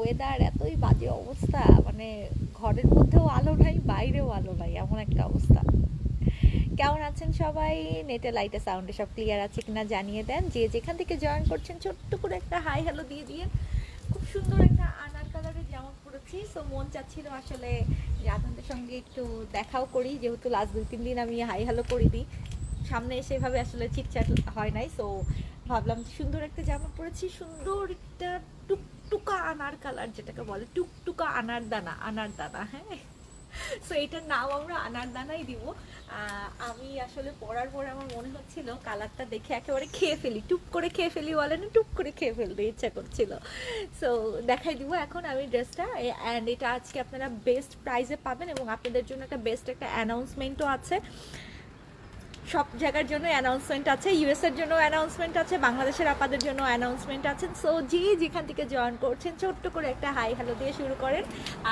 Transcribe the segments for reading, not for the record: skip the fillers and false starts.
Weather এতই বাজে অবস্থা, মানে ঘরের মধ্যেও আলো নাই, বাইরেও আলো নাই, এমন একটা অবস্থা। কেমন আছেন সবাই? নেটে লাইটে সাউন্ডে সব ক্লিয়ার আছে কিনা জানিয়ে দেন। যে যেখান থেকে জয়েন করছেন ছোট্ট করে একটা হাই হ্যালো দিয়ে দিয়ে। খুব সুন্দর একটা আনার কালারের জামা পরেছি, সো মন চাচ্ছিল আসলে যে আপনাদের সঙ্গে একটু দেখাও করি, যেহেতু লাস্ট 2-3 দিন আমি হাই হ্যালো করে দিই, সামনে এসে এভাবে আসলে চিটচ্যাট হয় নাই। সো ভাবলাম সুন্দর একটা জামা পরেছি, সুন্দর একটা টুকটুকা আনার কালার, যেটাকে বলে টুকটুকা আনার দানা, আনার দানা, হ্যাঁ। সো এটার নাম আমরা আনার দানাই দিব। আমি আসলে পরার পরে আমার মনে হচ্ছিল কালারটা দেখে একেবারে খেয়ে ফেলি, টুপ করে খেয়ে ফেলি বলে না, টুপ করে খেয়ে ফেলতে ইচ্ছা করছিল। সো দেখাই দিব এখন আমি ড্রেসটা, অ্যান্ড এটা আজকে আপনারা বেস্ট প্রাইসে পাবেন এবং আপনাদের জন্য একটা বেস্ট একটা অ্যানাউন্সমেন্টও আছে। সব জায়গার জন্য অ্যানাউন্সমেন্ট আছে, ইউএস এর জন্য অ্যানাউন্সমেন্ট আছে, বাংলাদেশের আপাদের জন্য অ্যানাউন্সমেন্ট আছে। সো যে যেখান থেকে জয়েন করছেন ছোট্ট করে একটা হাই হ্যালো দিয়ে শুরু করেন।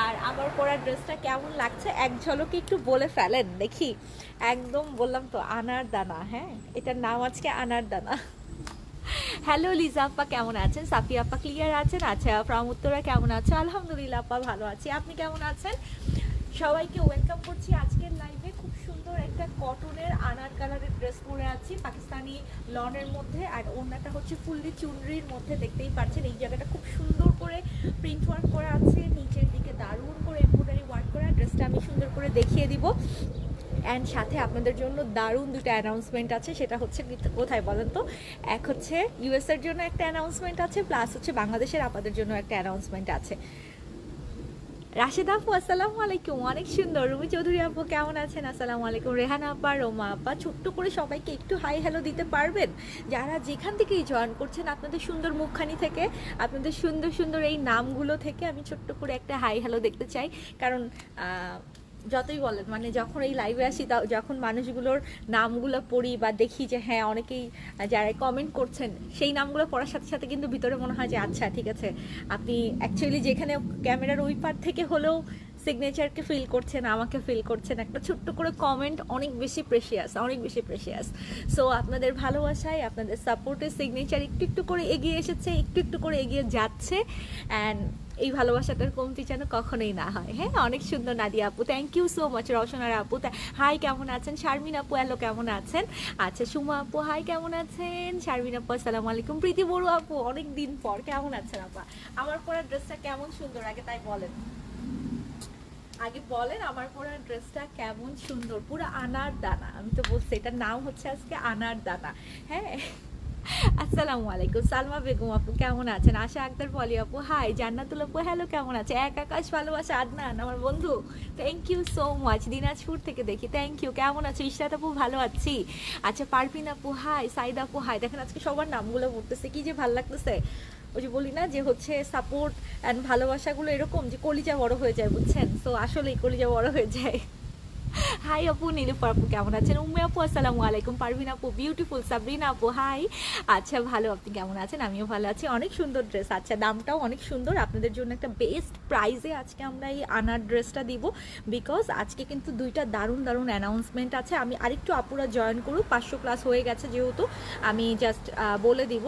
আর আমার পরা ড্রেসটা কেমন লাগছে এক ঝলকে একটু বলে ফেলেন দেখি। একদম বললাম তো আনার দানা, হ্যাঁ, এটার নাম আজকে আনার দানা। হ্যালো লিজা আপা, কেমন আছেন? সাফি আপা ক্লিয়ার আছেন? আচ্ছা, ফ্রম উত্তরা কেমন আছে? আলহামদুলিল্লাহ আপা, ভালো আছি। আপনি কেমন আছেন? সবাইকে ওয়েলকাম করছি আজকের লাইভে। খুব সুন্দর একটা কটনের আনার কালারের ড্রেস পরে আছি, পাকিস্তানি লনের মধ্যে, আর ওড়নাটা হচ্ছে ফুললি চুনরির মধ্যে। দেখতেই পাচ্ছেন এই জায়গাটা খুব সুন্দর করে প্রিন্ট ওয়ার্ক করা আছে, নিচের দিকে দারুণ করে এমব্রয়ডারি ওয়ার্ক করা। ড্রেসটা আমি সুন্দর করে দেখিয়ে দিব, অ্যান্ড সাথে আপনাদের জন্য দারুণ দুটো অ্যানাউন্সমেন্ট আছে। সেটা হচ্ছে কোথায় বলেন তো? এক হচ্ছে ইউএস এর জন্য একটা অ্যানাউন্সমেন্ট আছে, প্লাস হচ্ছে বাংলাদেশের আপনাদের জন্য একটা অ্যানাউন্সমেন্ট আছে। রাশেদা আপু আসসালামু আলাইকুম, অনেক সুন্দর। রুমি চৌধুরী আপু কেমন আছেন? আসসালামু আলাইকুম। রেহানা আপা, রোমা আপা, ছোট্ট করে সবাইকে একটু হাই হ্যালো দিতে পারবেন? যারা যেখান থেকেই জয়েন করছেন, আপনাদের সুন্দর মুখখানি থেকে, আপনাদের সুন্দর সুন্দর এই নামগুলো থেকে আমি ছোট্ট করে একটা হাই হ্যালো দেখতে চাই। কারণ যতই বলেন, মানে যখন এই লাইভে আসি, যখন মানুষগুলোর নামগুলো পড়ি বা দেখি যে হ্যাঁ অনেকেই যারা কমেন্ট করছেন, সেই নামগুলো পড়ার সাথে সাথে কিন্তু ভিতরে মনে হয় যে আচ্ছা ঠিক আছে, আপনি অ্যাকচুয়ালি যেখানে ক্যামেরার ওই পার থেকে হলেও সিগনেচারকে ফিল করছেন, আমাকে ফিল করছেন। একটা ছোট্ট করে কমেন্ট অনেক বেশি প্রেশিয়াস, অনেক বেশি প্রেশিয়াস। সো আপনাদের ভালোবাসায়, আপনাদের সাপোর্টে সিগনেচার একটু একটু করে এগিয়ে এসেছে, একটু একটু করে এগিয়ে যাচ্ছে। অ্যান্ড এই ভালোবাসাটার কমতি যেন কখনোই না হয়। হ্যাঁ, অনেক সুন্দর নাদিয়া আপু, থ্যাংক ইউ সো মাচ। রওশনার আপু হাই, কেমন আছেন? শারমিন আপু হ্যালো, কেমন আছেন? আচ্ছা, সুমা আপু হাই, কেমন আছেন? শারমিন আপু আসসালামু আলাইকুম। প্রীতি বড়ুয়া আপু অনেক দিন পর, কেমন আছেন আপা? আমার পরা ড্রেসটা কেমন সুন্দর আগে তাই বলেন, আগে বলেন আমার পরা ড্রেসটা কেমন সুন্দর, পুরো আনার দানা। আমি তো বলছি এটার নাম হচ্ছে আজকে আনার দানা। হ্যাঁ, আসসালামু আলাইকুম। সালমা বেগম আপু কেমন আছেন? আশা আক্তার পলি আপু হাই, জান্নাতুল আপু হ্যালো, কেমন আছে? এক আকাশ ভালোবাসা আদনান আমার বন্ধু, thank you so much. Dinajpur থেকে দেখি, থ্যাংক ইউ। কেমন আছো? ইশরাত আপু ভালো আছি। আচ্ছা, পারভিন আপু হাই, সাইদ আপু হাই। দেখেন আজকে সবার নামগুলো পড়তেছে, কি যে ভালো লাগতেছে। ওই যে বলি না যে হচ্ছে সাপোর্ট অ্যান্ড ভালোবাসাগুলো এরকম যে কলিজা বড় হয়ে যায়, বুঝছেন? তো আসলেই কলিজা বড় হয়ে যায়। হাই আপু, নীলুফার আপু কেমন আছেন? উম্মে আপু আসসালামু আলাইকুম। পারভিন আপু বিউটিফুল। সাবরিনা আপু হাই। আচ্ছা, ভালো, আপনি কেমন আছেন? আমিও ভালো আছি। অনেক সুন্দর ড্রেস, আচ্ছা দামটাও অনেক সুন্দর। আপনাদের জন্য একটা বেস্ট প্রাইসে আজকে আমরা এই আনার ড্রেসটা দিব, বিকজ আজকে কিন্তু দুইটা দারুণ দারুণ অ্যানাউন্সমেন্ট আছে। আমি আরেকটু আপুরা জয়েন করুক, 500+ হয়ে গেছে যেহেতু, আমি জাস্ট বলে দিব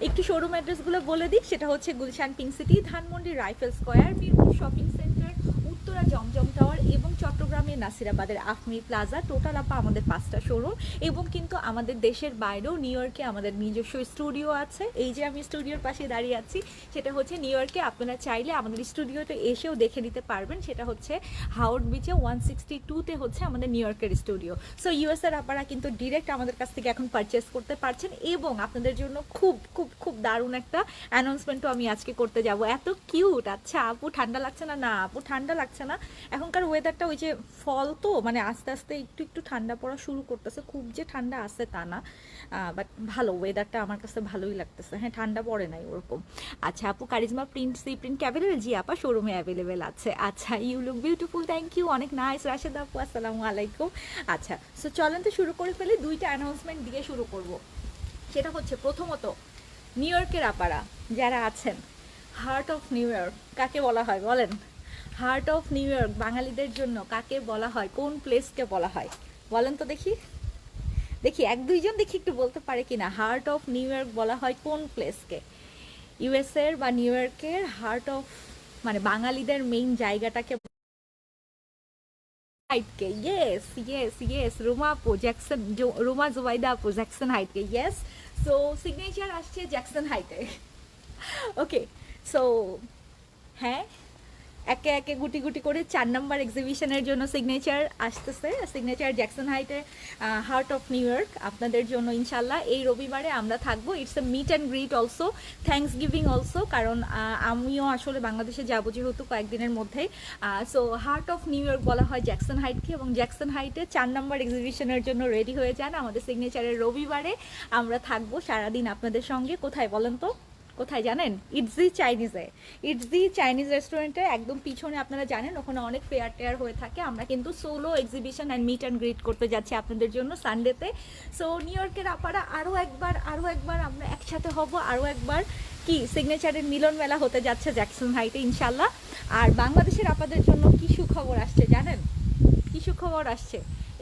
একটু শোরুম অ্যাড্রেসগুলো বলে দিই। সেটা হচ্ছে Gulshan Pink City, Dhanmondi Rifle Square, Mirpur Shopping Centre, Uttara Zamzam Tower এবং চট্টগ্রামের নাসিরাবাদের আফমি প্লাজা। টোটাল আপা আমাদের 5টা শোরুম, এবং কিন্তু আমাদের দেশের বাইরেও নিউ ইয়র্কে আমাদের নিজস্ব স্টুডিও আছে। এই যে আমি স্টুডিওর পাশে দাঁড়িয়ে আছি, সেটা হচ্ছে নিউ ইয়র্কে। আপনারা চাইলে আমাদের স্টুডিওতে এসেও দেখে নিতে পারবেন। সেটা হচ্ছে হাওয়ার্ড বিচে 162-তে হচ্ছে আমাদের নিউ ইয়র্কের স্টুডিও। সো ইউএসএর আপনারা কিন্তু ডিরেক্ট আমাদের কাছ থেকে এখন পারচেস করতে পারছেন, এবং আপনাদের জন্য খুব খুব খুব দারুণ একটা অ্যানাউন্সমেন্টও আমি আজকে করতে যাব। এত কিউট। আচ্ছা আপু ঠান্ডা লাগছে না? না আপু ঠান্ডা লাগছে না, এখনকার ওয়েদারটা ওই যে ফল তো, মানে আস্তে আস্তে একটু একটু ঠান্ডা পড়া শুরু করতেছে, খুব যে ঠান্ডা আছে তা না, বাট ভালো ওয়েদারটা আমার কাছে ভালোই লাগতেছে। হ্যাঁ, ঠান্ডা পড়ে নাই ওরকম। আচ্ছা আপু, কারিজমা প্রিন্ট সি প্রিন্ট অ্যাভেলেবেল? জি আপা, শোরুমে অ্যাভেলেবেল আছে। আচ্ছা, you look beautiful, thank you, অনেক নাইস। রাশেদ আপু আসসালামু আলাইকুম। আচ্ছা, সো চলেন তো শুরু করে ফেলি। দুইটা অ্যানাউন্সমেন্ট দিয়ে শুরু করব। সেটা হচ্ছে প্রথমত, নিউ ইয়র্কের আপারা যারা আছেন, হার্ট অফ নিউ ইয়র্ক কাকে বলা হয় বলেন? হার্ট অফ নিউ ইয়র্ক বাঙালিদের জন্য কাকে বলা হয়, কোন প্লেসকে বলা হয় বলেন তো দেখি। দেখি এক দুইজন দেখি একটু বলতে পারে কিনা, হার্ট অফ নিউ ইয়র্ক বলা হয় কোন প্লেসকে? ইউএসএর বা নিউ ইয়র্কের হার্ট অফ মানে বাঙালিদের মেইন জায়গাটাকে হাইটকে, ইয়েস ইয়েস ইয়েস, রুমা আপু জ্যাকসন, রুমা জুবাইদা আপু জ্যাকসন হাইটকে, ইয়েস। সো সিগনেচার আসছে জ্যাকসন হাইটে। ওকে, সো হ্যাঁ, একে একে গুটি গুটি করে 4 নম্বর এক্সিবিশনের জন্য সিগনেচার আসতেছে। সিগনেচার জ্যাকসন হাইটে, হার্ট অফ নিউ ইয়র্ক আপনাদের জন্য ইনশাল্লাহ এই রবিবারে আমরা থাকবো। It's a meet and greet also, Thanksgiving also, কারণ আমিও আসলে বাংলাদেশে যাবো যেহেতু কয়েকদিনের মধ্যেই। So heart of New York বলা হয় জ্যাকসন হাইটকে, এবং জ্যাকসন হাইটে 4 নম্বর এক্সিবিশনের জন্য রেডি হয়ে যান। আমাদের সিগনেচারের রবিবারে আমরা থাকবো সারাদিন আপনাদের সঙ্গে। কোথায় বলেন তো, কোথায় জানেন? ইটজি চাইনিজে, ইটজি চাইনিজ রেস্টুরেন্টে একদম পিছনে, আপনারা জানেন ওখানে অনেক ফেয়ার টেয়ার হয়ে থাকে। আমরা কিন্তু solo exhibition and meet and greet করতে যাচ্ছি আপনাদের জন্য সানডেতে। সো নিউ ইয়র্কের আপারা আরও একবার আমরা একসাথে হব, আরও একবার কি সিগনেচারের মিলন মেলা হতে যাচ্ছে জ্যাকসন হাইটে ইনশাল্লাহ। আর বাংলাদেশের আপাদের জন্য কি সুখবর আসছে জানেন? কি সুখবর আসছে?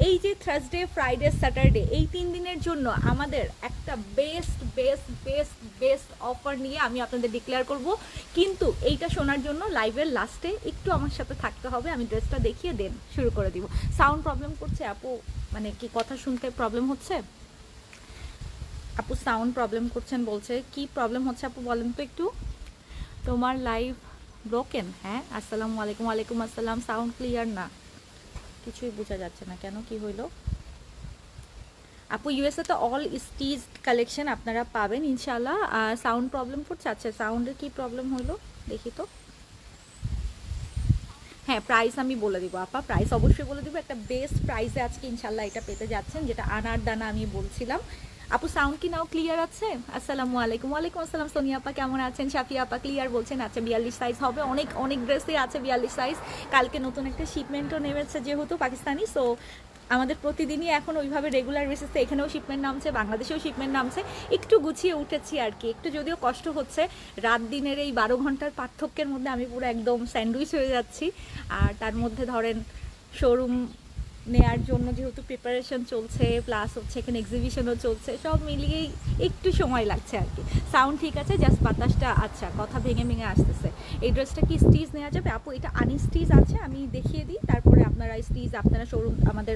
এই যে থার্সডে, ফ্রাইডে, স্যাটারডে, এই 3 দিনের জন্য আমাদের একটা best best best best offer নিয়ে আমি আপনাদের ডিক্লেয়ার করব। কিন্তু এইটা শোনার জন্য লাইভের লাস্টে একটু আমার সাথে থাকতে হবে। আমি ড্রেসটা দেখিয়ে দেন শুরু করে দিব। সাউন্ড প্রবলেম করছে আপু, মানে কি কথা শুনতে প্রবলেম হচ্ছে? আপু সাউন্ড প্রবলেম করছেন বলছে, কি প্রবলেম হচ্ছে আপু বলেন তো একটু। তোমার লাইভ ব্রোকেন? হ্যাঁ, আসসালামু আলাইকুম। ওয়ালাইকুম আসসালাম। সাউন্ড ক্লিয়ার না, কিছুই বোঝা যাচ্ছে না কেন, কি হইলো? আপু ইউএসএ তো অল স্টিচ কালেকশন আপনারা পাবেন ইনশাল্লাহ। সাউন্ড প্রবলেম করছে, আচ্ছা সাউন্ডের কি প্রবলেম হলো দেখি তো। হ্যাঁ, প্রাইস আমি বলে দিব আপা, প্রাইস অবশ্যই বলে দিব। একটা বেস্ট প্রাইসে আজকে ইনশাল্লাহ এটা পেতে যাচ্ছেন, যেটা আনার দানা আমি বলছিলাম। আপু সাউন্ড কি নাও ক্লিয়ার আছে? আসসালামু আলাইকুম। ওয়ালাইকুম আসসালাম। সোনিয়া আপা কেমন আছেন? সাফিয়া আপা ক্লিয়ার বলছেন। আচ্ছা 42 সাইজ হবে, অনেক অনেক ড্রেসই আছে 42 সাইজ। কালকে নতুন একটা শিপমেন্টও নেমেছে যেহেতু পাকিস্তানি, সো আমাদের প্রতিদিনই এখন ওইভাবে রেগুলার বেসিসে এখানেও শিপমেন্ট নামছে, বাংলাদেশেও শিপমেন্ট নামছে। একটু গুছিয়ে উঠেছি আর কি, একটু যদিও কষ্ট হচ্ছে। রাত দিনের এই 12 ঘন্টার পার্থক্যের মধ্যে আমি পুরো একদম স্যান্ডউইচ হয়ে যাচ্ছি। আর তার মধ্যে ধরেন শোরুম নেয়ার জন্য যেহেতু প্রিপারেশন চলছে, প্লাস হচ্ছে এখানে এক্সিবিশনও চলছে, সব মিলিয়েই একটু সময় লাগছে আর কি। সাউন্ড ঠিক আছে, জাস্ট বাতাসটা আচ্ছা কথা ভেঙে ভেঙে আসতেছে। এই ড্রেসটা কি স্টিচ নেওয়া যাবে আপু? এটা আনস্টিচ আছে, আমি দেখিয়ে দিই, তারপরে আপনারা স্টিচ আপনারা শোরুম আমাদের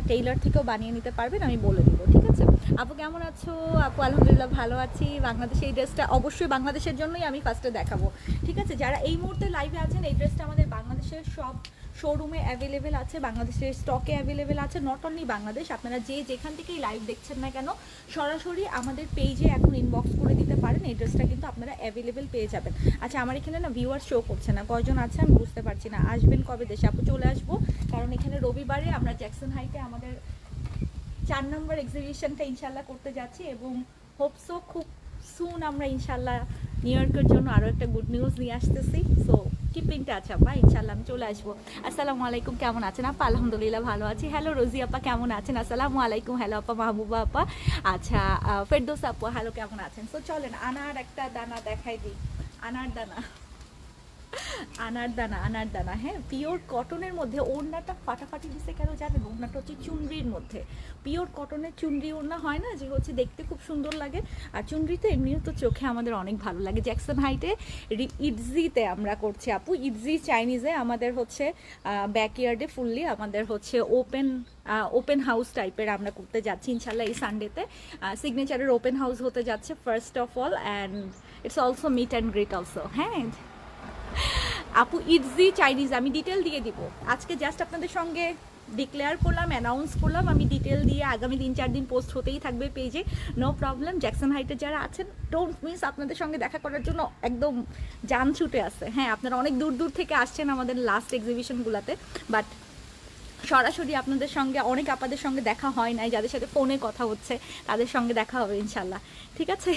টেইলার থেকেও বানিয়ে নিতে পারবেন, আমি বলে দিব, ঠিক আছে? আপু কেমন আছো? আপু আলহামদুলিল্লাহ ভালো আছি। বাংলাদেশে এই ড্রেসটা অবশ্যই বাংলাদেশের জন্যই আমি ফার্স্টে দেখাবো, ঠিক আছে? যারা এই মুহূর্তে লাইভে আছেন, এই ড্রেসটা আমাদের বাংলাদেশের সব শোরুমে অ্যাভেলেবেল আছে, বাংলাদেশের স্টকে অ্যাভেলেবেল আছে। নট অনলি বাংলাদেশ, আপনারা যে যেখান থেকেই লাইভ দেখছেন না কেন সরাসরি আমাদের পেজে এখন ইনবক্স করে দিতে পারেন, এই ড্রেসটা কিন্তু আপনারা অ্যাভেলেবেল পেয়ে যাবেন। আচ্ছা আমার এখানে না ভিউয়ার শো করছে না, কয়জন আছে আমি বুঝতে পারছি না। আসবেন কবে দেশে? আপু চলে আসবো, কারণ এখানে রবিবারে আমরা জ্যাকসন হাইটে আমাদের 4 নম্বর এক্সিবিশনটা ইনশাল্লাহ করতে যাচ্ছি, এবং হোপসো খুব সুন আমরা ইনশাল্লাহ নিউ ইয়র্কের জন্য আরও একটা গুড নিউজ নিয়ে আসতেছি। সো কিপিং টাচ আপা, ইনশাল্লাহ আমি চলে আসবো। আসসালামু আলাইকুম, কেমন আছেন আপা? আলহামদুলিল্লাহ ভালো আছি। হ্যালো রোজি আপা কেমন আছেন? আসসালামু আলাইকুম। হ্যালো আপা মাহবুবা আপা, আচ্ছা ফেরদৌস আপা হ্যালো কেমন আছেন? সো চলেন আনার একটা দানা দেখাই দিই। আনার দানা, আনার দানা, আনার দানা, হ্যাঁ পিওর কটনের মধ্যে। ওড়নাটা ফাটাফাটি দিছে কেন জানেন? ওড়নাটা হচ্ছে চুনরির মধ্যে, পিওর কটনের চুনরি ওড়না হয় না যে হচ্ছে দেখতে খুব সুন্দর লাগে। আর চুনরি তো এমনিও তো চোখে আমাদের অনেক ভালো লাগে। জ্যাকসন হাইটে ইটজিতে আমরা করছি আপু, ইটজি চাইনিজে আমাদের হচ্ছে ব্যাকইয়ার্ডে ফুললি আমাদের হচ্ছে ওপেন হাউস টাইপের আমরা করতে যাচ্ছি ইনশাল্লাহ এই সানডেতে। সিগনেচারের ওপেন হাউস হতে যাচ্ছে first of all, and it's also meet and greet also. হ্যাঁ আপু ইটজি চাইনিজ আমি ডিটেল দিয়ে দিব আজকে, জাস্ট আপনাদের সঙ্গে ডিক্লেয়ার করলাম, অ্যানাউন্স করলাম। আমি ডিটেল দিয়ে আগামী 3-4 দিন পোস্ট হতেই থাকবে পেজে, নো প্রবলেম। জ্যাকসন হাইটে যারা আছেন ডোন্ট মিস, আপনাদের সঙ্গে দেখা করার জন্য একদম জান ছুটে আসে। হ্যাঁ আপনারা অনেক দূর দূর থেকে আসছেন আমাদের লাস্ট এক্সিবিশনগুলোতে, বাট সরাসরি আপনাদের সঙ্গে অনেক আপাদের সঙ্গে দেখা হয় নাই, যাদের সাথে ফোনে কথা হচ্ছে তাদের সঙ্গে দেখা হবে ইনশাল্লাহ, ঠিক আছে?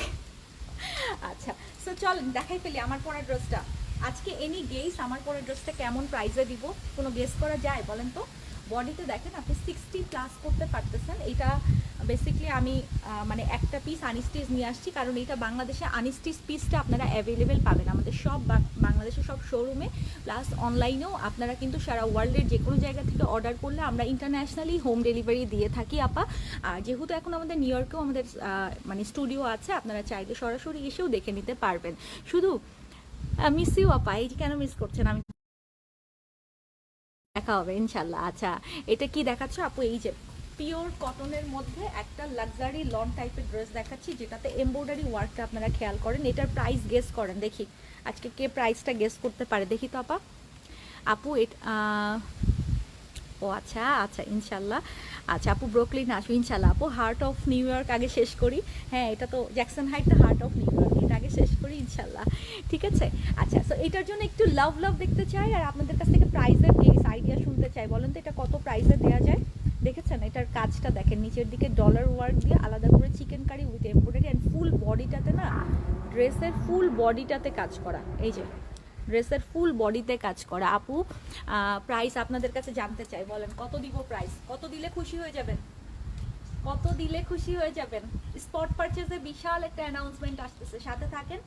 আচ্ছা সো চলেন দেখাই ফেলি আমার পরের ড্রেসটা আজকে। এনি গেস আমার পরের ড্রেসটা কেমন প্রাইসে দিব? কোনো গেস করা যায় বলেন তো? বডিতে দেখেন আপনি 60+ করতে পারতেছেন। এটা বেসিকলি আমি মানে একটা পিস আনস্টিচ নিয়ে আসছি, কারণ এটা বাংলাদেশে আনস্টিচ পিসটা আপনারা অ্যাভেলেবেল পাবেন আমাদের সব বাংলাদেশের সব শোরুমে, প্লাস অনলাইনেও আপনারা কিন্তু সারা ওয়ার্ল্ডের যে কোনো জায়গা থেকে অর্ডার করলে আমরা ইন্টারন্যাশনালি হোম ডেলিভারি দিয়ে থাকি আপা। আর যেহেতু এখন আমাদের নিউ ইয়র্কেও আমাদের মানে স্টুডিও আছে, আপনারা চাইলে সরাসরি এসেও দেখে নিতে পারবেন। শুধু মিস ইউ আপা, এই যে কেন মিস করছেন? আমি দেখা হবে ইনশাল্লাহ। আচ্ছা, এটা কি দেখাচ্ছ আপু? এই যে পিওর কটনের মধ্যে একটা লাক্সারি লন টাইপের ড্রেস দেখাচ্ছি, যেটাতে এমব্রয়ডারি ওয়ার্কটা আপনারা খেয়াল করেন। এটার প্রাইস গেস করেন দেখি, আজকে কে প্রাইসটা গেস করতে পারে দেখি তো আপা। আপু ও আচ্ছা আচ্ছা, ইনশাল্লাহ। আচ্ছা আপু, ব্রুকলিন আসো ইনশাল্লাহ। আপু, হার্ট অফ নিউ ইয়র্ক আগে শেষ করি। হ্যাঁ, এটা তো জ্যাকসন হাইট, তো হার্ট অফ নিউ ইয়র্ক, এটা আগে শেষ করি ইনশাল্লাহ। ঠিক আছে। আচ্ছা, সো এটার জন্য একটু লাভ লাভ দেখতে চাই, আর আপনাদের কাছ থেকে প্রাইসের গেস আইডিয়া শুনতে চাই। বলেন তো এটা কত প্রাইসে দেওয়া যায়? দেখেছেন এটার কাজটা দেখেন, নিচের দিকে ডলার ওয়ার্ক দিয়ে আলাদা করে chikankari with embroidery, and full বডিটাতে না, ড্রেসের ফুল বডিটাতে কাজ করা। এই যে ড্রেসের ফুল বডিতে কাজ করা। আপু, প্রাইস আপনাদের কাছে জানতে চাই, বলেন কত দিব প্রাইস? কত দিলে খুশি হয়ে যাবেন? কত দিলে খুশি হয়ে যাবেন? স্পট পারচেজে বিশাল একটা অ্যানাউন্সমেন্ট আসতেছে, সাথে থাকেন।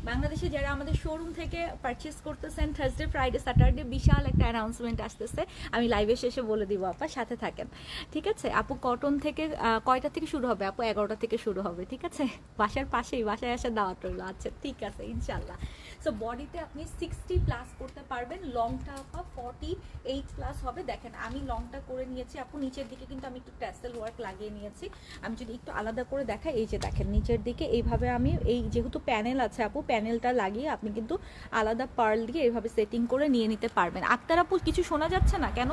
বাংলাদেশে যারা আমাদের শোরুম থেকে পারচেজ করতেছেন থার্সডে, ফ্রাইডে, স্যাটারডে বিশাল একটা অ্যানাউন্সমেন্ট আসতেছে, আমি লাইভে শেষে বলে দিব আপা, সাথে থাকেন। ঠিক আছে আপু, কটন থেকে কয়টা থেকে শুরু হবে আপু? 11টা থেকে শুরু হবে। ঠিক আছে, বাসার পাশেই, বাসায় আসা দাওয়াত রইল। আচ্ছা ঠিক আছে ইনশাল্লাহ। সো বডিতে আপনি 60 প্লাস করতে পারবেন, লংটা আপা 48 প্লাস হবে। দেখেন আমি লংটা করে নিয়েছি আপু, নিচের দিকে কিন্তু আমি একটু ট্যাসেল ওয়ার্ক লাগিয়ে নিয়েছি। আমি যদি একটু আলাদা করে দেখাই, এই যে দেখেন নিচের দিকে এইভাবে আমি, এই যেহেতু প্যানেল আছে আপু, প্যানেলটা লাগিয়ে আপনি কিন্তু আলাদা পার্ল দিয়ে এইভাবে সেটিং করে নিয়ে নিতে পারবেন। আক্তার আপু, কিছু শোনা যাচ্ছে না কেন?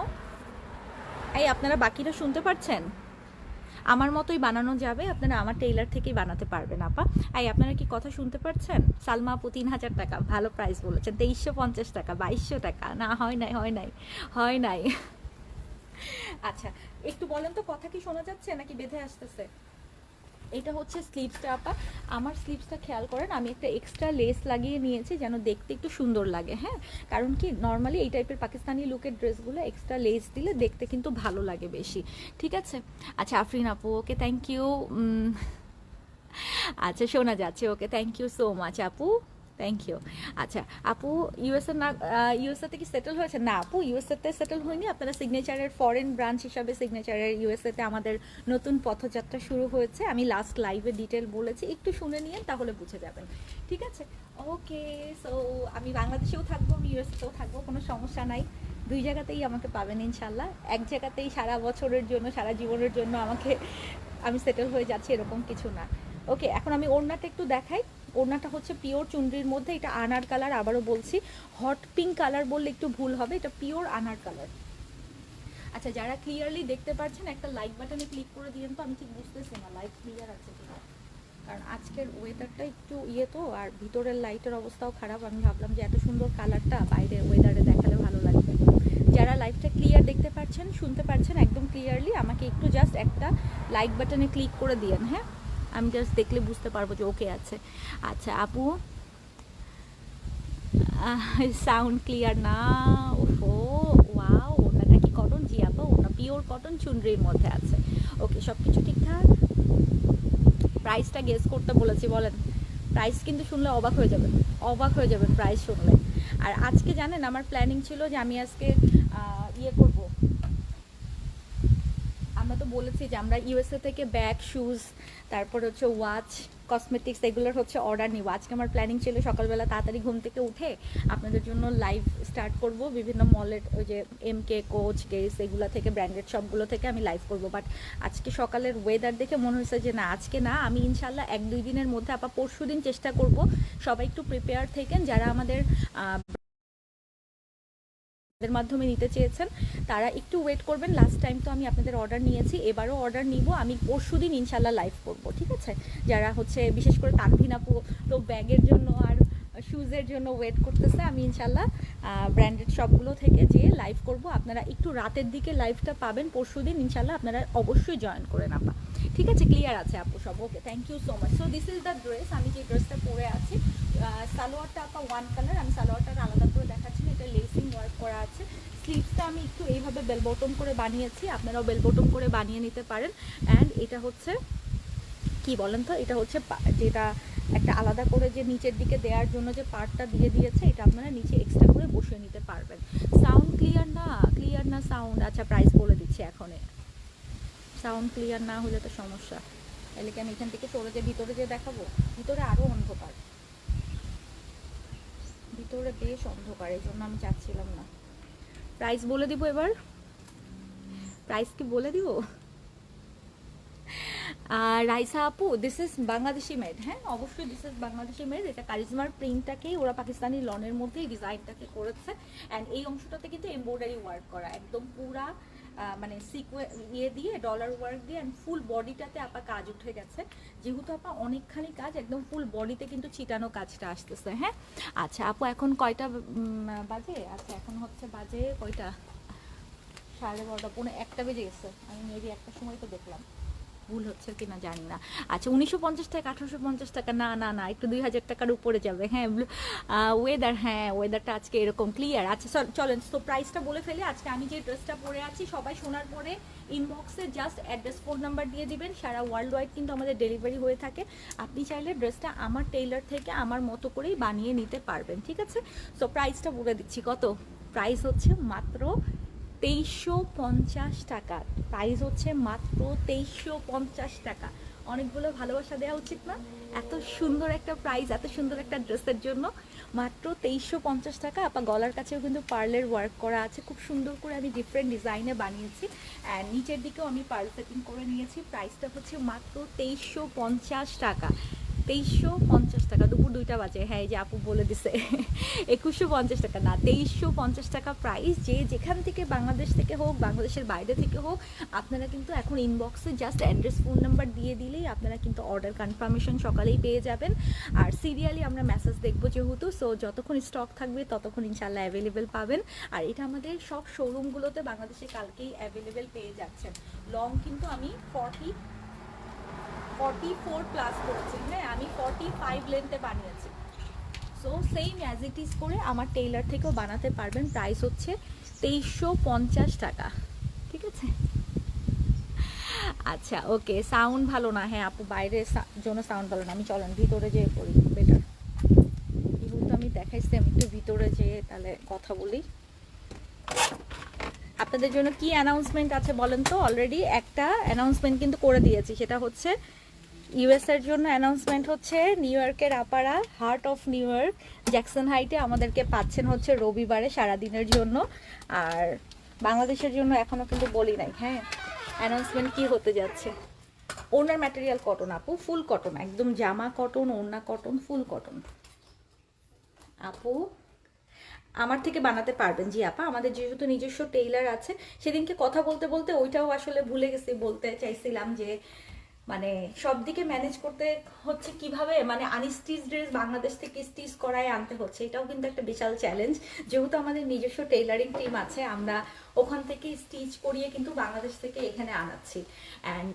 এই আপনারা বাকিরা শুনতে পাচ্ছেন? আমার মতোই বানানো যাবে, আপনারা আমার টেইলার থেকেই বানাতে পারবেন আপা। এই আপনারা কি কথা শুনতে পাচ্ছেন? সালমা আপু 3000 টাকা, ভালো প্রাইস বলেছেন। 2350 টাকা, 2200 টাকা, না হয় নাই, হয় নাই, হয় নাই। আচ্ছা, একটু বলেন তো কথা কি শোনা যাচ্ছে নাকি বেঁধে আসতেছে? এটা হচ্ছে স্লিভসটা আপা। আমার স্লিভসটা খেয়াল করেন, আমি একটা এক্সট্রা লেস লাগিয়ে নিয়েছি যেন দেখতে একটু সুন্দর লাগে। হ্যাঁ, কারণ কি নর্মালি এই টাইপের পাকিস্তানি লুকের ড্রেসগুলো এক্সট্রা লেস দিলে দেখতে কিন্তু ভালো লাগে বেশি। ঠিক আছে। আচ্ছা আফরিন আপু, ওকে থ্যাংক ইউ। আচ্ছা শোনা যাচ্ছে, okay thank you so much আপু, থ্যাংক ইউ। আচ্ছা আপু, ইউএসএ না, ইউএসএতে কি সেটেল হয়েছে? না আপু, ইউএসএতে সেটেল হয়নি। আপনারা সিগনেচারের ফরেন ব্রাঞ্চ হিসাবে সিগনেচারের ইউএসএতে আমাদের নতুন পথযাত্রা শুরু হয়েছে। আমি লাস্ট লাইভে ডিটেল বলেছি, একটু শুনে নিয়ে তাহলে বুঝে যাবেন। ঠিক আছে, ওকে। সো আমি বাংলাদেশেও থাকবো, আমি ইউএসএতেও থাকবো, কোনো সমস্যা নাই। দুই জায়গাতেই আমাকে পাবেন ইনশাল্লাহ। এক জায়গাতেই সারা বছরের জন্য, সারা জীবনের জন্য আমাকে, আমি সেটেল হয়ে যাচ্ছি এরকম কিছু না। ওকে, এখন আমি ওড়নাটা একটু দেখাই। ওড়নাটা হচ্ছে পিওর চুনরির মধ্যে, এটা আনার কালার, আবারও বলছি হট পিঙ্ক কালার বললে একটু ভুল হবে, এটা পিওর আনার কালার। আচ্ছা, যারা ক্লিয়ারলি দেখতে পাচ্ছেন একটা লাইক বাটনে ক্লিক করে দিয়েন তো, আমি ঠিক বুঝতেছি না লাইট ক্লিয়ার আছে কিনা, কারণ আজকের ওয়েদারটা একটু ইয়ে তো, আর ভিতরের লাইটের অবস্থাও খারাপ। আমি ভাবলাম যে এত সুন্দর কালারটা বাইরে ওয়েদারে দেখালে ভালো লাগবে। যারা লাইভটা ক্লিয়ার দেখতে পাচ্ছেন, শুনতে পাচ্ছেন একদম ক্লিয়ারলি, আমাকে একটু জাস্ট একটা লাইক বাটনে ক্লিক করে দিয়েন। হ্যাঁ, আমি জাস্ট দেখলে বুঝতে পারবো যে ওকে আছে। আচ্ছা আপু, সাউন্ড ক্লিয়ার না? ওফো, ওয়াও, ওনাটা কি কটন? জি আপা, ওনা পিওর কটন চুনরির মধ্যে আছে। ওকে, সব কিছু ঠিকঠাক। প্রাইসটা গেস করতে বলেছি, বলেন। প্রাইস কিন্তু শুনলে অবাক হয়ে যাবেন, অবাক হয়ে যাবেন প্রাইস শুনলে। আর আজকে জানেন আমার প্ল্যানিং ছিল যে আমি আজকে ইয়ে করব, আমরা তো বলেছি যে আমরা ইউএসএ থেকে ব্যাগ, শুজ, তারপর হচ্ছে ওয়াচ, কসমেটিক্স, এগুলোর হচ্ছে অর্ডার নিব। আজকে আমার প্ল্যানিং ছিল সকালবেলা তাড়াতাড়ি ঘুম থেকে উঠে আপনাদের জন্য লাইভ স্টার্ট করব, বিভিন্ন মলের, ওই যে এমকে, কোচ, গেস, এগুলো থেকে, ব্র্যান্ডেড শপগুলো থেকে আমি লাইভ করব। বাট আজকে সকালের ওয়েদার দেখে মনে হয়েছে যে না, আজকে না, আমি ইনশাল্লাহ 1-2 দিনের মধ্যে আপা পরশু দিন চেষ্টা করব। সবাই একটু প্রিপেয়ার থেকেন, যারা আমাদের মাধ্যমে নিতে চেয়েছেন তারা একটু ওয়েট করবেন। লাস্ট টাইম তো আমি আপনাদের অর্ডার নিয়েছি, এবারও অর্ডার নিব। আমি পরশু দিন ইনশাল্লাহ লাইভ করব। ঠিক আছে, যারা হচ্ছে বিশেষ করে তানভিন আপু তো ব্যাগের জন্য আর শুজের জন্য ওয়েট করতেছে, আমি ইনশাল্লাহ ব্র্যান্ডেড শপগুলো থেকে যেয়ে লাইভ করব। আপনারা একটু রাতের দিকে লাইভটা পাবেন পরশু দিন ইনশাল্লাহ, আপনারা অবশ্যই জয়েন করেন আপা। ঠিক আছে, ক্লিয়ার আছে আপু সব? Okay, thank you so much. So this is the dress, আমি যে ড্রেসটা পরে আছি। সালোয়ারটা আপা ওয়ান কালার, আমি সালোয়ারটা আলাদা করে দেখাচ্ছি না, এটা লেসিং ওয়ার্ক করা আছে। স্লিভসটা আমি একটু এইভাবে বেল বটম করে বানিয়েছি, আপনারাও বেল বটম করে বানিয়ে নিতে পারেন। অ্যান্ড এটা হচ্ছে কি বলেন তো, এটা হচ্ছে যেটা একটা আলাদা করে যে নিচের দিকে দেওয়ার জন্য যে পার্টটা দিয়ে দিয়েছে, এটা আপনারা নিচে এক্সট্রা করে বসিয়ে নিতে পারবেন। সাউন্ড ক্লিয়ার না? ক্লিয়ার না সাউন্ড? আচ্ছা, প্রাইস বলে দিচ্ছি এখনই। সাউন্ড ক্লিয়ার না হলে তো সমস্যা, তাহলে কি আমি এখান থেকে সরে যে ভিতরে যে দেখাবো? ভিতরে আরও অন্ধকার, ভিতরে বেশ অন্ধকার, এই জন্য আমি চাচ্ছিলাম না। প্রাইস বলে দিব এবার, প্রাইস কি বলে দিব? রাইসা আপু, দিস ইজ বাংলাদেশি মেড। হ্যাঁ অবশ্যই দিস ইজ বাংলাদেশি মেড। এটা কারিজমার প্রিন্টটাকেই ওরা পাকিস্তানি লনের মধ্যেই ডিজাইনটাকে করেছে। অ্যান্ড এই অংশটাতে কিন্তু এমব্রয়ডারি ওয়ার্ক করা, একদম পুরা মানে ইয়ে দিয়ে ডলার ওয়ার্ক দিয়ে, অ্যান্ড ফুল বডিটাতে আপা কাজ উঠে গেছে। যেহেতু আপা অনেকখানি কাজ, একদম ফুল বডিতে কিন্তু ছিটানো কাজটা আসতেছে। হ্যাঁ আচ্ছা আপু, এখন কয়টা বাজে? আচ্ছা এখন হচ্ছে বাজে কয়টা, 12:30, পৌনে 1টা বেজে গেছে। আমি মেবি 1টার সময় তো দেখলাম, ভুল হচ্ছে কিনা জানি না। আচ্ছা 1950 টাকা, 1850 টাকা, না না না, একটু 2000 টাকার উপরে যাবে। হ্যাঁ ওয়েদার, হ্যাঁ ওয়েদারটা আজকে এরকম ক্লিয়ার। আচ্ছা চলেন তো প্রাইসটা বলে ফেলি। আজকে আমি যে ড্রেসটা পরে আছি, সবাই শোনার পরে ইনবক্সে জাস্ট অ্যাড্রেস ফোন নাম্বার দিয়ে দিবেন। সারা ওয়ার্ল্ড ওয়াইড কিন্তু আমাদের ডেলিভারি হয়ে থাকে। আপনি চাইলে ড্রেসটা আমার টেইলার থেকে আমার মতো করেই বানিয়ে নিতে পারবেন, ঠিক আছে? সো প্রাইসটা বলে দিচ্ছি কত। প্রাইস হচ্ছে মাত্র 2350 টাকা। প্রাইস হচ্ছে মাত্র 2350 টাকা। অনেকগুলো ভালোবাসা দেওয়া উচিত না এত সুন্দর একটা প্রাইস, এত সুন্দর একটা ড্রেসের জন্য? মাত্র 2350 টাকা। আপা গলার কাছেও কিন্তু পার্লের ওয়ার্ক করা আছে, খুব সুন্দর করে আমি ডিফারেন্ট ডিজাইনে বানিয়েছি। অ্যান্ড নিচের দিকেও আমি পার্ল সেটিং করে নিয়েছি। প্রাইসটা হচ্ছে মাত্র 2350 টাকা। 2350 টাকা। দুপুর 2টা বাজে, হ্যাঁ এই যে আপু বলে দিছে 2150 টাকা না, 2350 টাকা প্রাইস। যে যেখান থেকে, বাংলাদেশ থেকে হোক, বাংলাদেশের বাইরে থেকে হোক, আপনারা কিন্তু এখন ইনবক্সে জাস্ট অ্যাড্রেস ফোন নাম্বার দিয়ে দিলেই আপনারা কিন্তু অর্ডার কনফার্মেশন সকালেই পেয়ে যাবেন। আর সিরিয়ালি আমরা মেসেজ দেখবো যেহেতু, সো যতক্ষণ স্টক থাকবে ততক্ষণ ইনশাল্লাহ অ্যাভেলেবেল পাবেন। আর এটা আমাদের সব শোরুমগুলোতে বাংলাদেশে কালকেই অ্যাভেলেবেল পেয়ে যাচ্ছেন। লং কিন্তু আমি 44 প্লাস করেছি। হ্যাঁ আমি 45 লেন্থে বানিয়েছি। So same as it is করে আমার টেইলার থেকেও বানাতে পারবেন। প্রাইস হচ্ছে 2350 টাকা, ঠিক আছে? আচ্ছা ওকে, সাউন্ড ভালো না। হ্যাঁ আপু বাইরের জন্য সাউন্ড ভালো না, আমি চলেন ভিতরে যেয়ে পড়ি বেটার। যেহেতু আমি দেখাইছি, আমি একটু ভিতরে যেয়ে তাহলে কথা বলি। আপনাদের জন্য কি অ্যানাউন্সমেন্ট আছে বলেন তো? অলরেডি একটা অ্যানাউন্সমেন্ট কিন্তু করে দিয়েছি, সেটা হচ্ছে ইউএস এর জন্য অ্যানাউন্সমেন্ট হচ্ছে নিউ ইয়র্কের আপারা, heart of New York Jackson হাইটে আমাদেরকে পাচ্ছেন হচ্ছে রবিবারে সারাদিনের জন্য। আর বাংলাদেশের জন্য এখনো কিন্তু বলি নাই। হ্যাঁ অ্যানাউন্সমেন্ট কি হতে যাচ্ছে। ওনার ম্যাটেরিয়াল কটন আপু, ফুল কটন, একদম জামা কটন, ওড়না কটন, ফুল কটন। আপু আমার থেকে বানাতে পারবেন? জি আপা, আমাদের যেহেতু নিজস্ব টেইলার আছে। সেদিনকে কথা বলতে বলতে ওইটাও আসলে ভুলে গেছি, বলতে চাইছিলাম যে মানে সব দিকে ম্যানেজ করতে হচ্ছে কিভাবে, মানে আনস্টিচ ড্রেস বাংলাদেশ থেকে স্টিচ করায় আনতে হচ্ছে, এটাও কিন্তু একটা বিশাল চ্যালেঞ্জ। যেহেতু আমাদের নিজস্ব টেইলারিং টিম আছে, আমরা ওখান থেকে স্টিচ করিয়ে কিন্তু বাংলাদেশ থেকে এখানে আনাচ্ছি। অ্যান্ড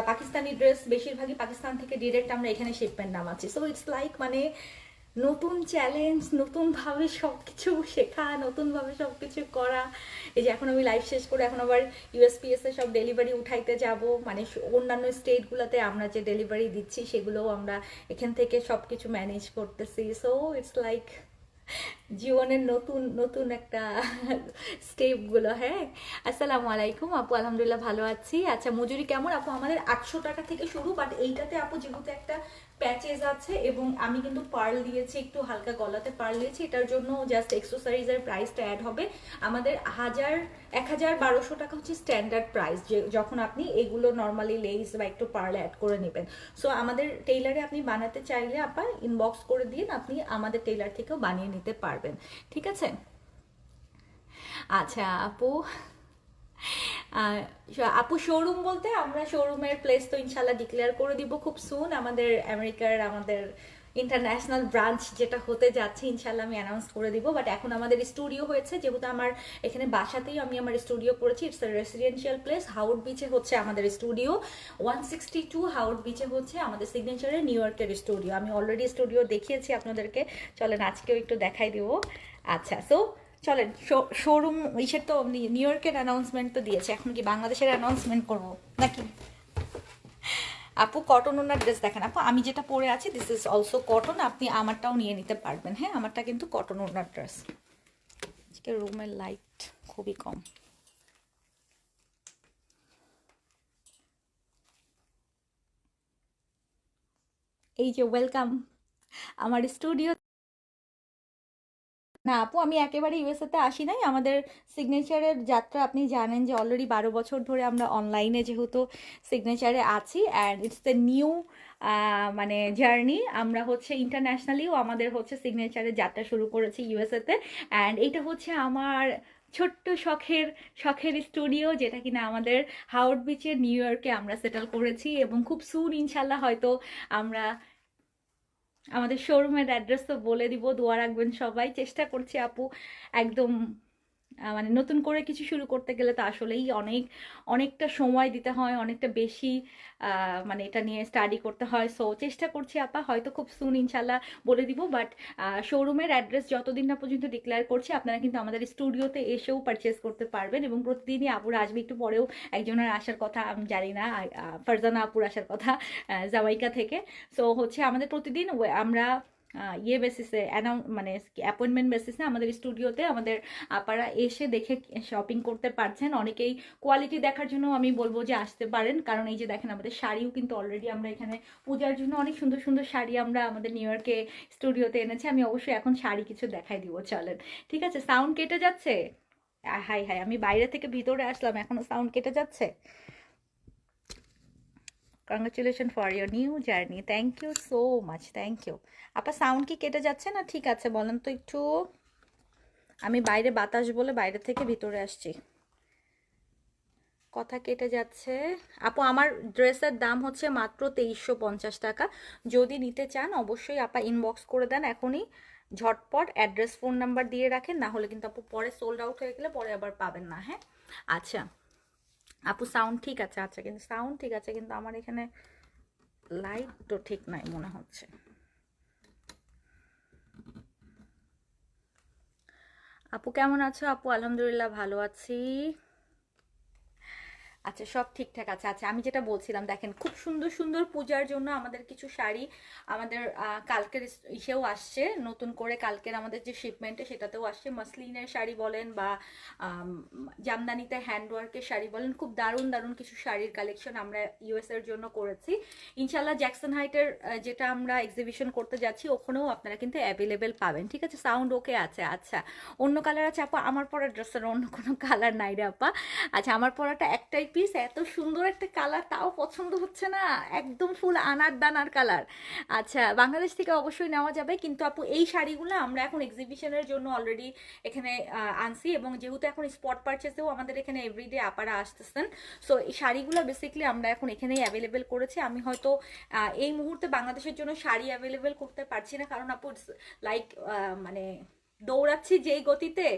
পাকিস্তানি ড্রেস বেশিরভাগই পাকিস্তান থেকে ডিরেক্ট আমরা এখানে শিপমেন্ট নামাচ্ছি। সো ইটস লাইক মানে নতুন চ্যালেঞ্জ, নতুনভাবে সব কিছু শেখা, নতুনভাবে সব কিছু করা। এই যে এখন আমি লাইভ শেষ করে এখন আবার ইউএসপিএস এ সব ডেলিভারি উঠাইতে যাব, মানে অন্যান্য স্টেটগুলোতে আমরা যে ডেলিভারি দিচ্ছি সেগুলোও আমরা এখান থেকে সব কিছু ম্যানেজ করতেছি। সো ইটস লাইক জীবনের নতুন নতুন একটা স্টেপগুলো। হ্যাঁ আসসালামু আলাইকুম আপু, আলহামদুলিল্লাহ ভালো আছি। আচ্ছা মজুরি কেমন আপু? আমাদের 800 টাকা থেকে শুরু, বাট এইটাতে আপু যেহেতু একটা প্যাচেস আছে এবং আমি কিন্তু পার্ল দিয়েছি, একটু হালকা গলাতে পার্ল দিয়েছি, এটার জন্য জাস্ট এক্সেসরিজের প্রাইসটা অ্যাড হবে। আমাদের 1200 টাকা হচ্ছে স্ট্যান্ডার্ড প্রাইস, যে যখন আপনি এগুলো নর্মালি লেস বা একটু পার্ল অ্যাড করে নেবেন। সো আমাদের টেইলারে আপনি বানাতে চাইলে আপা ইনবক্স করে দিন, আপনি আমাদের টেইলার থেকেও বানিয়ে নিতে পারবেন, ঠিক আছে? আচ্ছা আপু, আপু শোরুম বলতে আমরা শোরুমের প্লেস তো ইনশাল্লাহ ডিক্লেয়ার করে দিব খুব সুন। আমাদের আমেরিকার আমাদের ইন্টারন্যাশনাল ব্রাঞ্চ যেটা হতে যাচ্ছে ইনশাল্লাহ আমি অ্যানাউন্স করে দিব। বাট এখন আমাদের স্টুডিও হয়েছে, যেহেতু আমার এখানে বাসাতেই আমি আমার স্টুডিও করেছি। It's a residential place. Howard বিচে হচ্ছে আমাদের স্টুডিও, 162 হাউড বিচে হচ্ছে আমাদের সিগনেচারের নিউ ইয়র্কের স্টুডিও। আমি অলরেডি স্টুডিও দেখিয়েছি আপনাদেরকে, চলেন আজকেও একটু দেখাই দিব। আচ্ছা সো চলেন, শোরুম ইসের তো নিউ ইয়র্কের অ্যানাউন্সমেন্ট তো দিয়েছে, এখন কি বাংলাদেশের অ্যানাউন্সমেন্ট করবো নাকি? আপু কটন ওনার ড্রেস দেখেন আপু, আমি যেটা পরে আছি দিস ইজ অলসো কটন, আপনি আমারটাও নিয়ে নিতে পারবেন। হ্যাঁ আমারটা কিন্তু কটন ওনার ড্রেস। আজকে রুমের লাইট খুবই কম। এই যে ওয়েলকাম আমার স্টুডিও। না আপু, আমি একেবারে ইউএসএ তে আসি নাই। আমাদের সিগনেচারের যাত্রা আপনি জানেন যে অলরেডি 12 বছর ধরে আমরা অনলাইনে যেহেতু সিগনেচারে আছি, অ্যান্ড ইটস দ্য নিউ মানে জার্নি। আমরা হচ্ছে ইন্টারন্যাশনালিও আমাদের হচ্ছে সিগনেচারের যাত্রা শুরু করেছি ইউএসএ তে। অ্যান্ড এটা হচ্ছে আমার ছোট্ট শখের স্টুডিও, যেটা কিনা আমাদের হাওয়ার্ড বিচের নিউ ইয়র্কে আমরা সেটেল করেছি, এবং খুব সুন ইনশাল্লাহ হয়তো আমরা আমাদের শোরুমের অ্যাড্রেস তো বলে দিব, দোয়া রাখবেন সবাই। চেষ্টা করছি আপু একদম মানে নতুন করে কিছু শুরু করতে গেলে তো আসলেই অনেকটা সময় দিতে হয়, অনেকটা বেশি মানে এটা নিয়ে স্টাডি করতে হয়। সো চেষ্টা করছি আপা, হয়তো খুব সুন ইনশাল্লাহ বলে দিব। বাট শোরুমের অ্যাড্রেস যতদিন না পর্যন্ত ডিক্লেয়ার করছি, আপনারা কিন্তু আমাদের স্টুডিওতে এসেও পারচেস করতে পারবেন, এবং প্রতিদিনই আপুরা আসবে। একটু পরেও একজনের আসার কথা, আমি জানি না, ফারজানা আপুর আসার কথা জামাইকা থেকে। সো হচ্ছে আমাদের প্রতিদিন আমরা ইয়ে বেসিসে মানে অ্যাপয়েন্টমেন্ট বেসিসে আমাদের স্টুডিওতে আমাদের আপারা এসে দেখে শপিং করতে পারছেন। অনেকেই কোয়ালিটি দেখার জন্য আমি বলবো যে আসতে পারেন, কারণ এই যে দেখেন আমাদের শাড়িও কিন্তু অলরেডি আমরা এখানে পূজার জন্য অনেক সুন্দর সুন্দর শাড়ি আমরা আমাদের নিউ ইয়র্কে স্টুডিওতে এনেছি। আমি অবশ্যই এখন শাড়ি কিছু দেখাই দিব, চলেন। ঠিক আছে, সাউন্ড কেটে যাচ্ছে? হাই হাই, আমি বাইরে থেকে ভিতরে আসলাম, এখনো সাউন্ড কেটে যাচ্ছে? Congratulation for your new journey, thank you so much, thank you. আপা সাউন্ড কি কেটে যাচ্ছে না ঠিক আছে বলেন তো একটু? আমি বাইরে বাতাস বলে বাইরে থেকে ভিতরে আসছি, কথা কেটে যাচ্ছে। আপু আমার ড্রেসের দাম হচ্ছে মাত্র 2350 টাকা। যদি নিতে চান অবশ্যই আপা ইনবক্স করে দেন এখনই, ঝটপট অ্যাড্রেস ফোন নাম্বার দিয়ে রাখেন, না হলে কিন্তু আপু পরে সোল্ড আউট হয়ে গেলে পরে আবার পাবেন না। হ্যাঁ আচ্ছা আপু, সাউন্ড ঠিক আছে? আচ্ছা, কিন্তু সাউন্ড ঠিক আছে, কিন্তু আমার এখানে লাইট তো ঠিক নাই মনে হচ্ছে। আপু কেমন আছো? আপু আলহামদুলিল্লাহ ভালো আছি। আচ্ছা সব ঠিকঠাক আছে। আচ্ছা আমি যেটা বলছিলাম, দেখেন খুব সুন্দর সুন্দর পূজার জন্য আমাদের কিছু শাড়ি আমাদের কালকের ইসেও আসছে নতুন করে, কালকের আমাদের যে শিপমেন্টে সেটাতেও আসছে। মসলিনের শাড়ি বলেন বা জামদানিতে হ্যান্ডওয়ার্কের শাড়ি বলেন, খুব দারুণ দারুণ কিছু শাড়ির কালেকশন আমরা ইউএস এর জন্য করেছি। ইনশাল্লাহ জ্যাকসন হাইটের যেটা আমরা এক্সিবিশন করতে যাচ্ছি ওখানেও আপনারা কিন্তু অ্যাভেলেবেল পাবেন। ঠিক আছে, সাউন্ড ওকে আছে? আচ্ছা, অন্য কালার আছে আপা? আমার পরা ড্রেসের অন্য কোনো কালার নাই রে আপা। আচ্ছা আমার পরাটা একটাই পিস, এত সুন্দর একটা কালার, তাও পছন্দ হচ্ছে না, একদম ফুল আনার দানার কালার। আচ্ছা বাংলাদেশ থেকে অবশ্যই নেওয়া যাবে, কিন্তু আপু এই শাড়িগুলো আমরা এখন এক্সিবিশনের জন্য অলরেডি এখানে আনছি, এবং যেহেতু এখন স্পট পারচেসেও আমাদের এখানে এভরিডে আপারা আসতেছেন, সো এই শাড়িগুলো বেসিক্যালি আমরা এখন এখানেই অ্যাভেলেবেল করেছি। আমি হয়তো এই মুহূর্তে বাংলাদেশের জন্য শাড়ি অ্যাভেলেবেল করতে পারছি না, কারণ আপু লাইক মানে দৌড়াচ্ছি যেই গতিতে,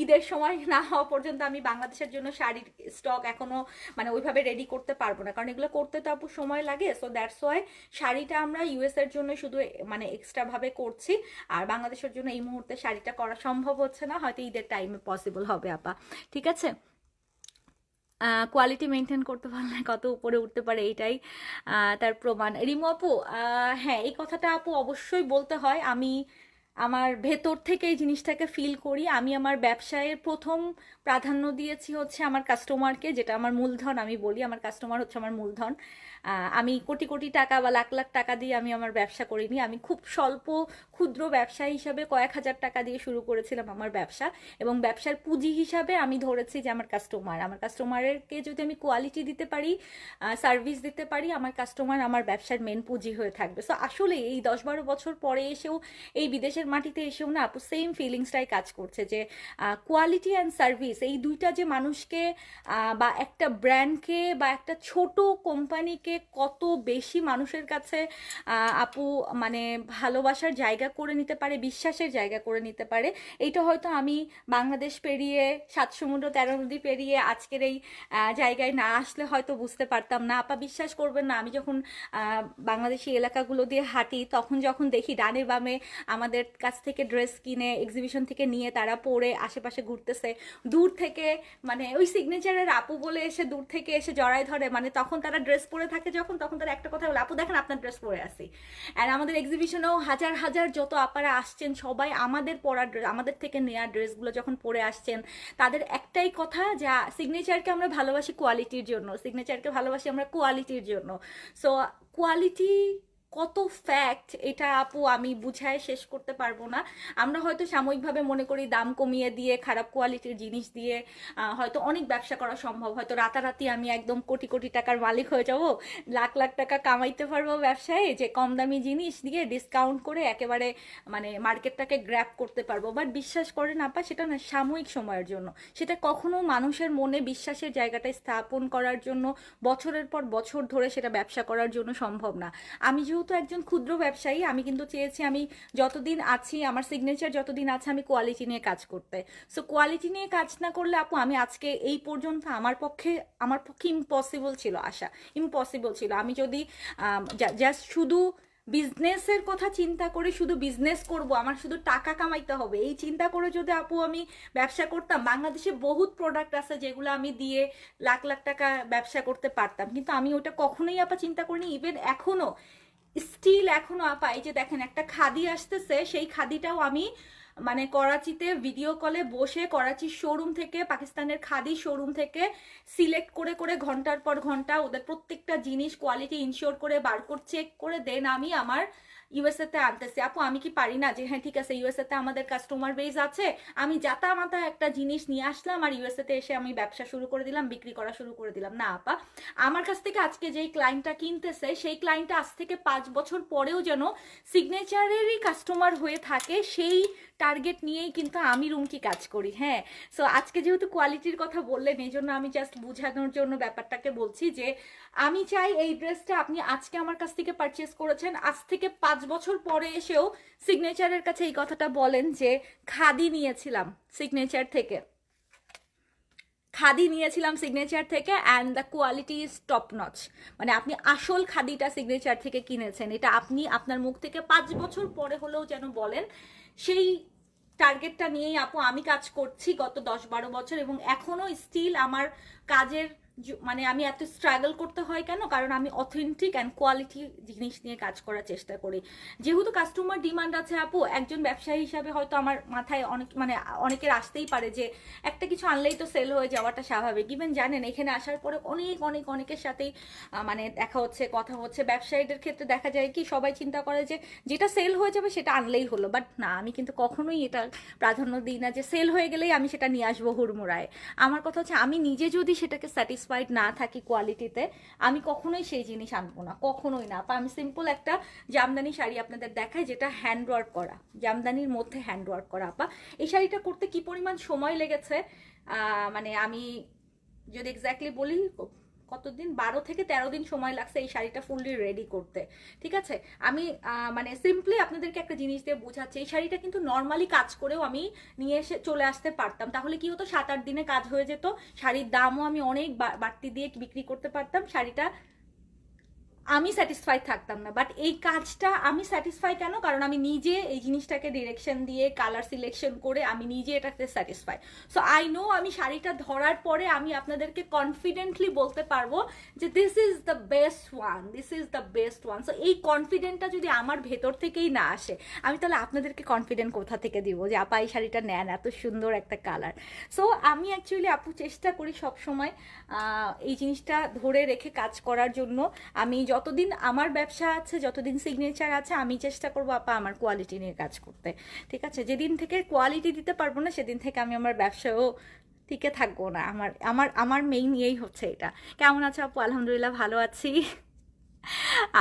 ঈদের সময় না হওয়া পর্যন্ত আমি বাংলাদেশের জন্য শাড়ির স্টক এখনো মানে ওইভাবে রেডি করতে পারবো না, কারণ এগুলো করতে তো আপু সময় লাগে। সো দ্যাটস ওয়াই শাড়িটা আমরা ইউএস এর জন্য শুধু মানে এক্সট্রা ভাবে করছি, আর বাংলাদেশের জন্য এই মুহূর্তে শাড়িটা করা সম্ভব হচ্ছে না, হয়তো ঈদের টাইমে পসিবল হবে আপা। ঠিক আছে, কোয়ালিটি মেনটেন করতে পারলে কত উপরে উঠতে পারে, এইটাই তার প্রমাণ। রিমু আপু, হ্যাঁ এই কথাটা আপু অবশ্যই বলতে হয়। আমি আমার ভেতর থেকে এই জিনিসটাকে ফিল করি। আমি আমার ব্যবসায়ের প্রথম প্রাধান্য দিয়েছি হচ্ছে আমার কাস্টমারকে, যেটা আমার মূলধন। আমি বলি আমার কাস্টমার হচ্ছে আমার মূলধন। আমি কোটি কোটি টাকা বা লাখ লাখ টাকা দিয়ে আমি আমার ব্যবসা করিনি, আমি খুব স্বল্প ক্ষুদ্র ব্যবসায়ী হিসাবে কয়েক হাজার টাকা দিয়ে শুরু করেছিলাম আমার ব্যবসা, এবং ব্যবসার পুঁজি হিসাবে আমি ধরেছি যে আমার কাস্টমারকে যদি আমি কোয়ালিটি দিতে পারি, সার্ভিস দিতে পারি, আমার কাস্টমার আমার ব্যবসার মেন পুঁজি হয়ে থাকবে। সো আসলে এই 10-12 বছর পরে এসেও এই বিদেশের মাটিতে এসেও না আপু সেম ফিলিংসটাই কাজ করছে, যে কোয়ালিটি অ্যান্ড সার্ভিস এই দুইটা যে মানুষকে বা একটা ব্র্যান্ডকে বা একটা ছোট কোম্পানিকে কত বেশি মানুষের কাছে আপু মানে ভালোবাসার জায়গা করে নিতে পারে, বিশ্বাসের জায়গা করে নিতে পারে, এইটা হয়তো আমি বাংলাদেশ পেরিয়ে 7 সমুদ্র 13 নদী পেরিয়ে আজকের এই জায়গায় না আসলে হয়তো বুঝতে পারতাম না। আপা বিশ্বাস করবেন না, আমি যখন বাংলাদেশি এলাকাগুলো দিয়ে হাঁটি, তখন যখন দেখি ডানে বামে আমাদের কাছ থেকে ড্রেস কিনে এক্সিবিশন থেকে নিয়ে তারা পরে আশেপাশে ঘুরতেছে, দূর থেকে মানে ওই সিগনেচারের আপু বলে এসে দূর থেকে এসে জড়াই ধরে, মানে তখন তারা ড্রেস পরে থাকে যখন, তখন তারা একটা কথা বলে, আপু দেখেন আপনার ড্রেস পরে আসি। আর আমাদের এক্সিবিশনেও হাজার হাজার যত আপারা আসছেন সবাই আমাদের পরা আমাদের থেকে নেওয়া ড্রেসগুলো যখন পরে আসছেন, তাদের একটাই কথা, যা সিগনেচারকে আমরা ভালোবাসি কোয়ালিটির জন্য, সিগনেচারকে ভালোবাসি আমরা কোয়ালিটির জন্য। সো কোয়ালিটি কত ফ্যাক্ট এটা আপু আমি বুঝায় শেষ করতে পারবো না। আমরা হয়তো সাময়িকভাবে মনে করি দাম কমিয়ে দিয়ে খারাপ কোয়ালিটির জিনিস দিয়ে হয়তো অনেক ব্যবসা করা সম্ভব, হয়তো রাতারাতি আমি একদম কোটি কোটি টাকার মালিক হয়ে যাব, লাখ লাখ টাকা কামাইতে পারবো ব্যবসায়, যে কম দামি জিনিস দিয়ে ডিসকাউন্ট করে একেবারে মানে মার্কেটটাকে গ্র্যাব করতে পারবো। বাট বিশ্বাস করেন আপা, সেটা না সাময়িক সময়ের জন্য, সেটা কখনো মানুষের মনে বিশ্বাসের জায়গাটায় স্থাপন করার জন্য বছরের পর বছর ধরে সেটা ব্যবসা করার জন্য সম্ভব না। আমি যেহেতু একজন ক্ষুদ্র ব্যবসায়ী, আমি কিন্তু চেয়েছি আমি যতদিন আছি, আমার সিগনেচার যতদিন আছে, আমি কোয়ালিটি নিয়ে কাজ করতে। সো কোয়ালিটি নিয়ে কাজ না করলে আপু আমি আজকে এই পর্যন্ত আমার পক্ষে ইম্পসিবল ছিল আসা, ইম্পসিবল ছিল। আমি যদি জাস্ট শুধু বিজনেসের কথা চিন্তা করে শুধু বিজনেস করব, আমার শুধু টাকা কামাইতে হবে, এই চিন্তা করে যদি আপু আমি ব্যবসা করতাম, বাংলাদেশে বহুত প্রোডাক্ট আছে যেগুলো আমি দিয়ে লাখ লাখ টাকা ব্যবসা করতে পারতাম, কিন্তু আমি ওটা কখনোই আপা চিন্তা করিনি। ইভেন এখনো, স্টিল এখনো আপা, এই যে দেখেন একটা খাদি আসতেছে, সেই খাদিটাও আমি মানে করাচিতে ভিডিও কলে বসে করাচির শোরুম থেকে, পাকিস্তানের খাদি শোরুম থেকে সিলেক্ট করে করে ঘন্টার পর ঘন্টা ওদের প্রত্যেকটা জিনিস কোয়ালিটি ইনশিওর করে বারকোড চেক করে দেন আমি আমার ইউএসএ তে আনতেছি। আপু আমি কি পারি না যে হ্যাঁ ঠিক আছে ইউএসএ তে আমাদের কাস্টমার বেস আছে, আমি জাতা মাতা একটা জিনিস নিয়ে আসলাম আর ইউএসএ তে এসে আমি ব্যবসা শুরু করে দিলাম, বিক্রি করা শুরু করে দিলাম? না আপা, আমার কাছ থেকে আজকে যেই ক্লায়েন্টটা কিনতেছে, সেই ক্লায়েন্টটা আজ থেকে 5 বছর পরেও যেন সিগনেচারেরই কাস্টমার হয়ে থাকে, সেই টার্গেট নিয়েই কিন্তু আমি রুমকি কাজ করি। হ্যাঁ, সো আজকে যেহেতু কোয়ালিটির কথা বললেন, এই জন্য আমি জাস্ট বোঝানোর জন্য ব্যাপারটাকে বলছি যে আমি চাই এই ড্রেসটা আপনি আজকে আমার কাছ থেকে পারচেস করেছেন, আজ থেকে 5 বছর পরে এসেও সিগনেচারের কাছে এই কথাটা বলেন যে খাদি নিয়েছিলাম সিগনেচার থেকে, খাদি নিয়েছিলাম সিগনেচার থেকে, and the quality is top notch. মানে আপনি আসল খাদিটা সিগনেচার থেকে কিনেছেন, এটা আপনি আপনার মুখ থেকে 5 বছর পরে হলেও যেন বলেন। সেই টার্গেটটা নিয়েই আপু আমি কাজ করছি গত 10-12 বছর, এবং এখনো স্টিল আমার কাজের মানে আমি এত স্ট্রাগল করতে হয় কেন, কারণ আমি অথেন্টিক অ্যান্ড কোয়ালিটি জিনিস নিয়ে কাজ করার চেষ্টা করি। যেহেতু কাস্টমার ডিমান্ড আছে আপু, একজন ব্যবসায়ী হিসাবে হয়তো আমার মাথায় অনেক মানে অনেকের আসতেই পারে যে একটা কিছু আনলেই তো সেল হয়ে যাওয়াটা স্বাভাবিক। ইভেন জানেন এখানে আসার পরে অনেকের সাথেই মানে দেখা হচ্ছে, কথা হচ্ছে। ব্যবসায়ীদের ক্ষেত্রে দেখা যায় কি, সবাই চিন্তা করে যে যেটা সেল হয়ে যাবে সেটা আনলেই হলো, বাট না, আমি কিন্তু কখনোই এটা প্রাধান্য দিই না যে সেল হয়ে গেলেই আমি সেটা নিয়ে আসবো হুড়মুড়ায়। আমার কথা হচ্ছে আমি নিজে যদি সেটাকে স্যাটিসফাইড না থাকি কোয়ালিটিতে, আমি কখনোই সেই জিনিস আনবো না, কখনোই না। আমি সিম্পল একটা জামদানি শাড়ি আপনাদের দেখাই, যেটা হ্যান্ড ওয়ার্ক করা, জামদানির মধ্যে হ্যান্ড ওয়ার্ক করা। আপা এই শাড়িটা করতে কি পরিমাণ সময় লেগেছে, মানে আমি যদি এক্স্যাক্টলি বলি, কতদিন, 12 থেকে 13 দিন সময় লাগছে এই শাড়িটা ফুললি রেডি করতে। ঠিক আছে, আমি মানে সিম্পলি আপনাদেরকে একটা জিনিস দিয়ে বোঝাচ্ছি, এই শাড়িটা কিন্তু নর্মালি কাজ করেও আমি নিয়ে এসে চলে আসতে পারতাম, তাহলে কি হতো, 7-8 দিনে কাজ হয়ে যেত, শাড়ির দামও আমি অনেক বাড়তি দিয়ে বিক্রি করতে পারতাম, শাড়িটা আমি স্যাটিসফাই থাকতাম না। বাট এই কাজটা আমি স্যাটিসফাই কেন, কারণ আমি নিজে এই জিনিসটাকে ডিরেকশন দিয়ে কালার সিলেকশন করে আমি নিজে এটাতে স্যাটিসফাই। সো আই নো আমি শাড়িটা ধরার পরে আমি আপনাদেরকে কনফিডেন্টলি বলতে পারবো যে this is the best one, this is the best one. So এই কনফিডেন্টটা যদি আমার ভেতর থেকেই না আসে, আমি তাহলে আপনাদেরকে কনফিডেন্ট কোথা থেকে দিব যে আপা এই শাড়িটা নেন, এত সুন্দর একটা কালার। সো আমি অ্যাকচুয়ালি আপু চেষ্টা করি সবসময় এই জিনিসটা ধরে রেখে কাজ করার জন্য। আমি যতদিন আমার ব্যবসা আছে, যতদিন সিগনেচার আছে, আমি চেষ্টা করবো আপা আমার কোয়ালিটি নিয়ে কাজ করতে। ঠিক আছে, যেদিন থেকে কোয়ালিটি দিতে পারবো না, সেদিন থেকে আমি আমার ব্যবসাও টিকে থাকবো না। আমার আমার আমার মেইন ইয়েই হচ্ছে এটা। কেমন আছে আপু? আলহামদুলিল্লাহ ভালো আছি।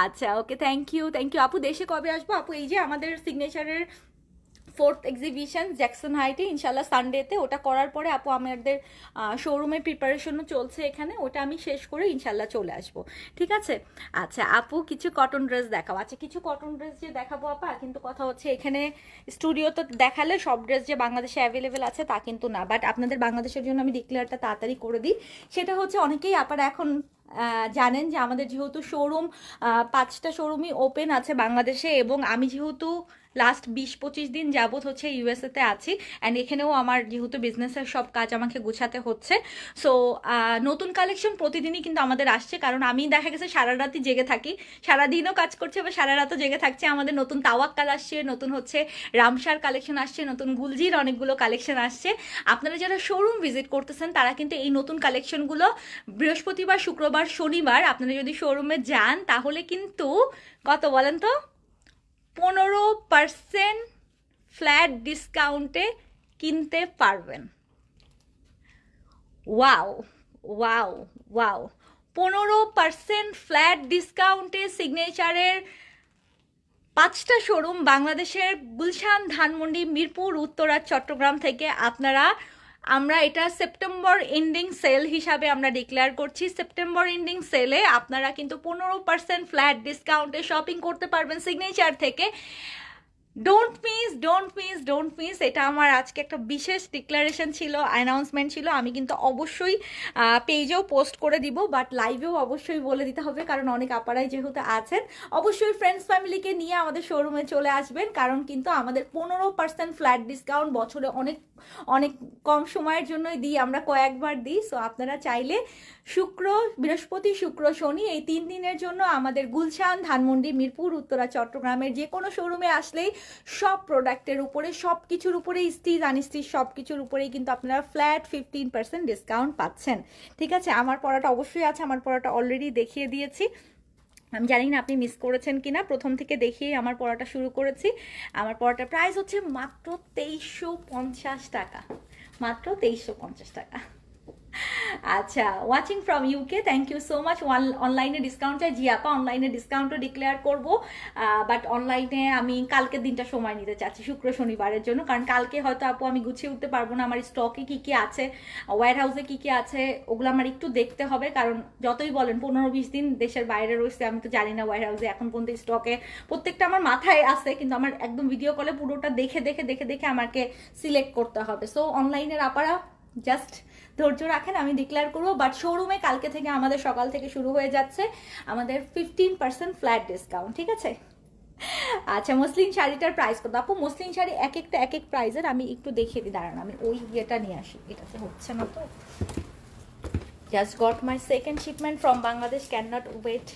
আচ্ছা, ওকে, থ্যাংক ইউ, থ্যাংক ইউ আপু। দেশে কবে আসবো আপু? এই যে আমাদের সিগনেচারের 4th এক্সিবিশন জ্যাকসন হাইটে, ইনশাল্লাহ সানডেতে, ওটা করার পরে আপু আমাদের শোরুমের প্রিপারেশনও চলছে এখানে, ওটা আমি শেষ করে ইনশাল্লাহ চলে আসব। ঠিক আছে। আচ্ছা আপু, কিছু কটন ড্রেস দেখাও। আচ্ছা, কিছু কটন ড্রেস যে দেখাবো আপা, কিন্তু কথা হচ্ছে এখানে স্টুডিওতে দেখালে সব ড্রেস যে বাংলাদেশে অ্যাভেলেবেল আছে তা কিন্তু না। বাট আপনাদের বাংলাদেশের জন্য আমি ডিক্লেয়ারটা তাড়াতাড়ি করে দিই। সেটা হচ্ছে অনেকেই আপারা এখন জানেন যে আমাদের যেহেতু শোরুম 5টা শোরুমই ওপেন আছে বাংলাদেশে, এবং আমি যেহেতু লাস্ট 20-25 দিন যাবত হচ্ছে ইউএসএতে আছি, অ্যান্ড এখানেও আমার যেহেতু বিজনেসের সব কাজ আমাকে গুছাতে হচ্ছে। সো নতুন কালেকশন প্রতিদিনই কিন্তু আমাদের আসছে, কারণ আমি দেখা গেছে সারা রাতই জেগে থাকি, সারাদিনও কাজ করছে বা সারা রাতও জেগে থাকছে। আমাদের নতুন তাওয়াক্কাল আসছে, নতুন হচ্ছে রামসার কালেকশন আসছে, নতুন গুলজির অনেকগুলো কালেকশন আসছে। আপনারা যারা শোরুম ভিজিট করতেছেন তারা কিন্তু এই নতুন কালেকশনগুলো বৃহস্পতিবার, শুক্রবার, শনিবার আপনারা যদি শোরুমে যান তাহলে কিন্তু কত বলেন তো, 15% ফ্ল্যাট ডিসকাউন্টে কিনতে পারবেন। ওয়াও ওয়াও ওয়াও, 15% ফ্ল্যাট ডিসকাউন্টে সিগনেচারের 5টা শোরুম বাংলাদেশের গুলশান, ধানমন্ডি, মিরপুর, উত্তরা, চট্টগ্রাম থেকে আপনারা, আমরা এটা সেপ্টেম্বর এন্ডিং সেল হিসাবে আমরা ডিক্লেয়ার করছি। সেপ্টেম্বর এন্ডিং সেলে আপনারা কিন্তু 15% ফ্ল্যাট ডিসকাউন্টে শপিং করতে পারবেন সিগনেচার থেকে। Don't miss, don't miss, don't miss. এটা আমার আজকে একটা বিশেষ ডিক্লারেশন ছিল, অ্যানাউন্সমেন্ট ছিল। আমি কিন্তু অবশ্যই পেজেও পোস্ট করে দিব, বাট লাইভেও অবশ্যই বলে দিতে হবে, কারণ অনেক আপারাই যেহেতু আছেন। অবশ্যই ফ্রেন্ডস ফ্যামিলিকে নিয়ে আমাদের শোরুমে চলে আসবেন, কারণ কিন্তু আমাদের 15% ফ্ল্যাট ডিসকাউন্ট বছরে অনেক অনেক কম সময়ের জন্যই দিই, আমরা কয়েকবার দিই। সো আপনারা চাইলে বৃহস্পতি, শুক্র, শনি এই 3 দিনের জন্য আমাদের গুলশান, ধানমন্ডি, মিরপুর, উত্তরা, চট্টগ্রামের যে কোনো শোরুমে আসলেই সব প্রোডাক্টের উপরে, সব কিছুর উপরেই, স্টিচ আনস্টিচ সব কিছুর উপরেই কিন্তু আপনারা ফ্ল্যাট 15% ডিসকাউন্ট পাচ্ছেন। ঠিক আছে, আমার পড়াটা অবশ্যই আছে, আমার পড়াটা অলরেডি দেখিয়ে দিয়েছি। আমি জানি না আপনি মিস করেছেন কিনা, প্রথম থেকে দেখিয়ে আমার পড়াটা শুরু করেছি। আমার পড়াটার প্রাইস হচ্ছে মাত্র 2350 টাকা, মাত্র 2350 টাকা। আচ্ছা, watching from UK, thank you so much. অনলাইনে ডিসকাউন্ট চাই, জি আপা অনলাইনে ডিসকাউন্টও ডিক্লেয়ার করব, বাট অনলাইনে আমি কালকের দিনটা সময় নিতে চাচ্ছি, শুক্র শনিবারের জন্য, কারণ কালকে হয়তো আপু আমি গুছিয়ে উঠতে পারবো না। আমার স্টকে কি কি আছে, ওয়্যার হাউসে কি কি আছে, ওগুলো আমার একটু দেখতে হবে, কারণ যতই বলেন 15-20 দিন দেশের বাইরে রয়েছে, আমি তো জানি না ওয়্যার হাউসে এখন পর্যন্ত স্টকে, প্রত্যেকটা আমার মাথায় আছে, কিন্তু আমার একদম ভিডিও কলে পুরোটা দেখে দেখে দেখে দেখে আমাকে সিলেক্ট করতে হবে। সো অনলাইনের আপারা জাস্ট ধৈর্য রাখেন, আমি ডিক্লেয়ার করবো। বাট শোরুমে কালকে থেকে আমাদের সকাল থেকে শুরু হয়ে যাচ্ছে আমাদের 15% ফ্ল্যাট ডিসকাউন্ট, ঠিক আছে। আচ্ছা, মসলিন শাড়িটার প্রাইস কত আপু? মসলিন শাড়ি এক একটা এক এক প্রাইসের, আমি একটু দেখিয়ে দিই, দাঁড়ান আমি ওই ইয়েটা নিয়ে আসি, এটাতে হচ্ছে না তো। Just got my second shipment from Bangladesh, can not wait.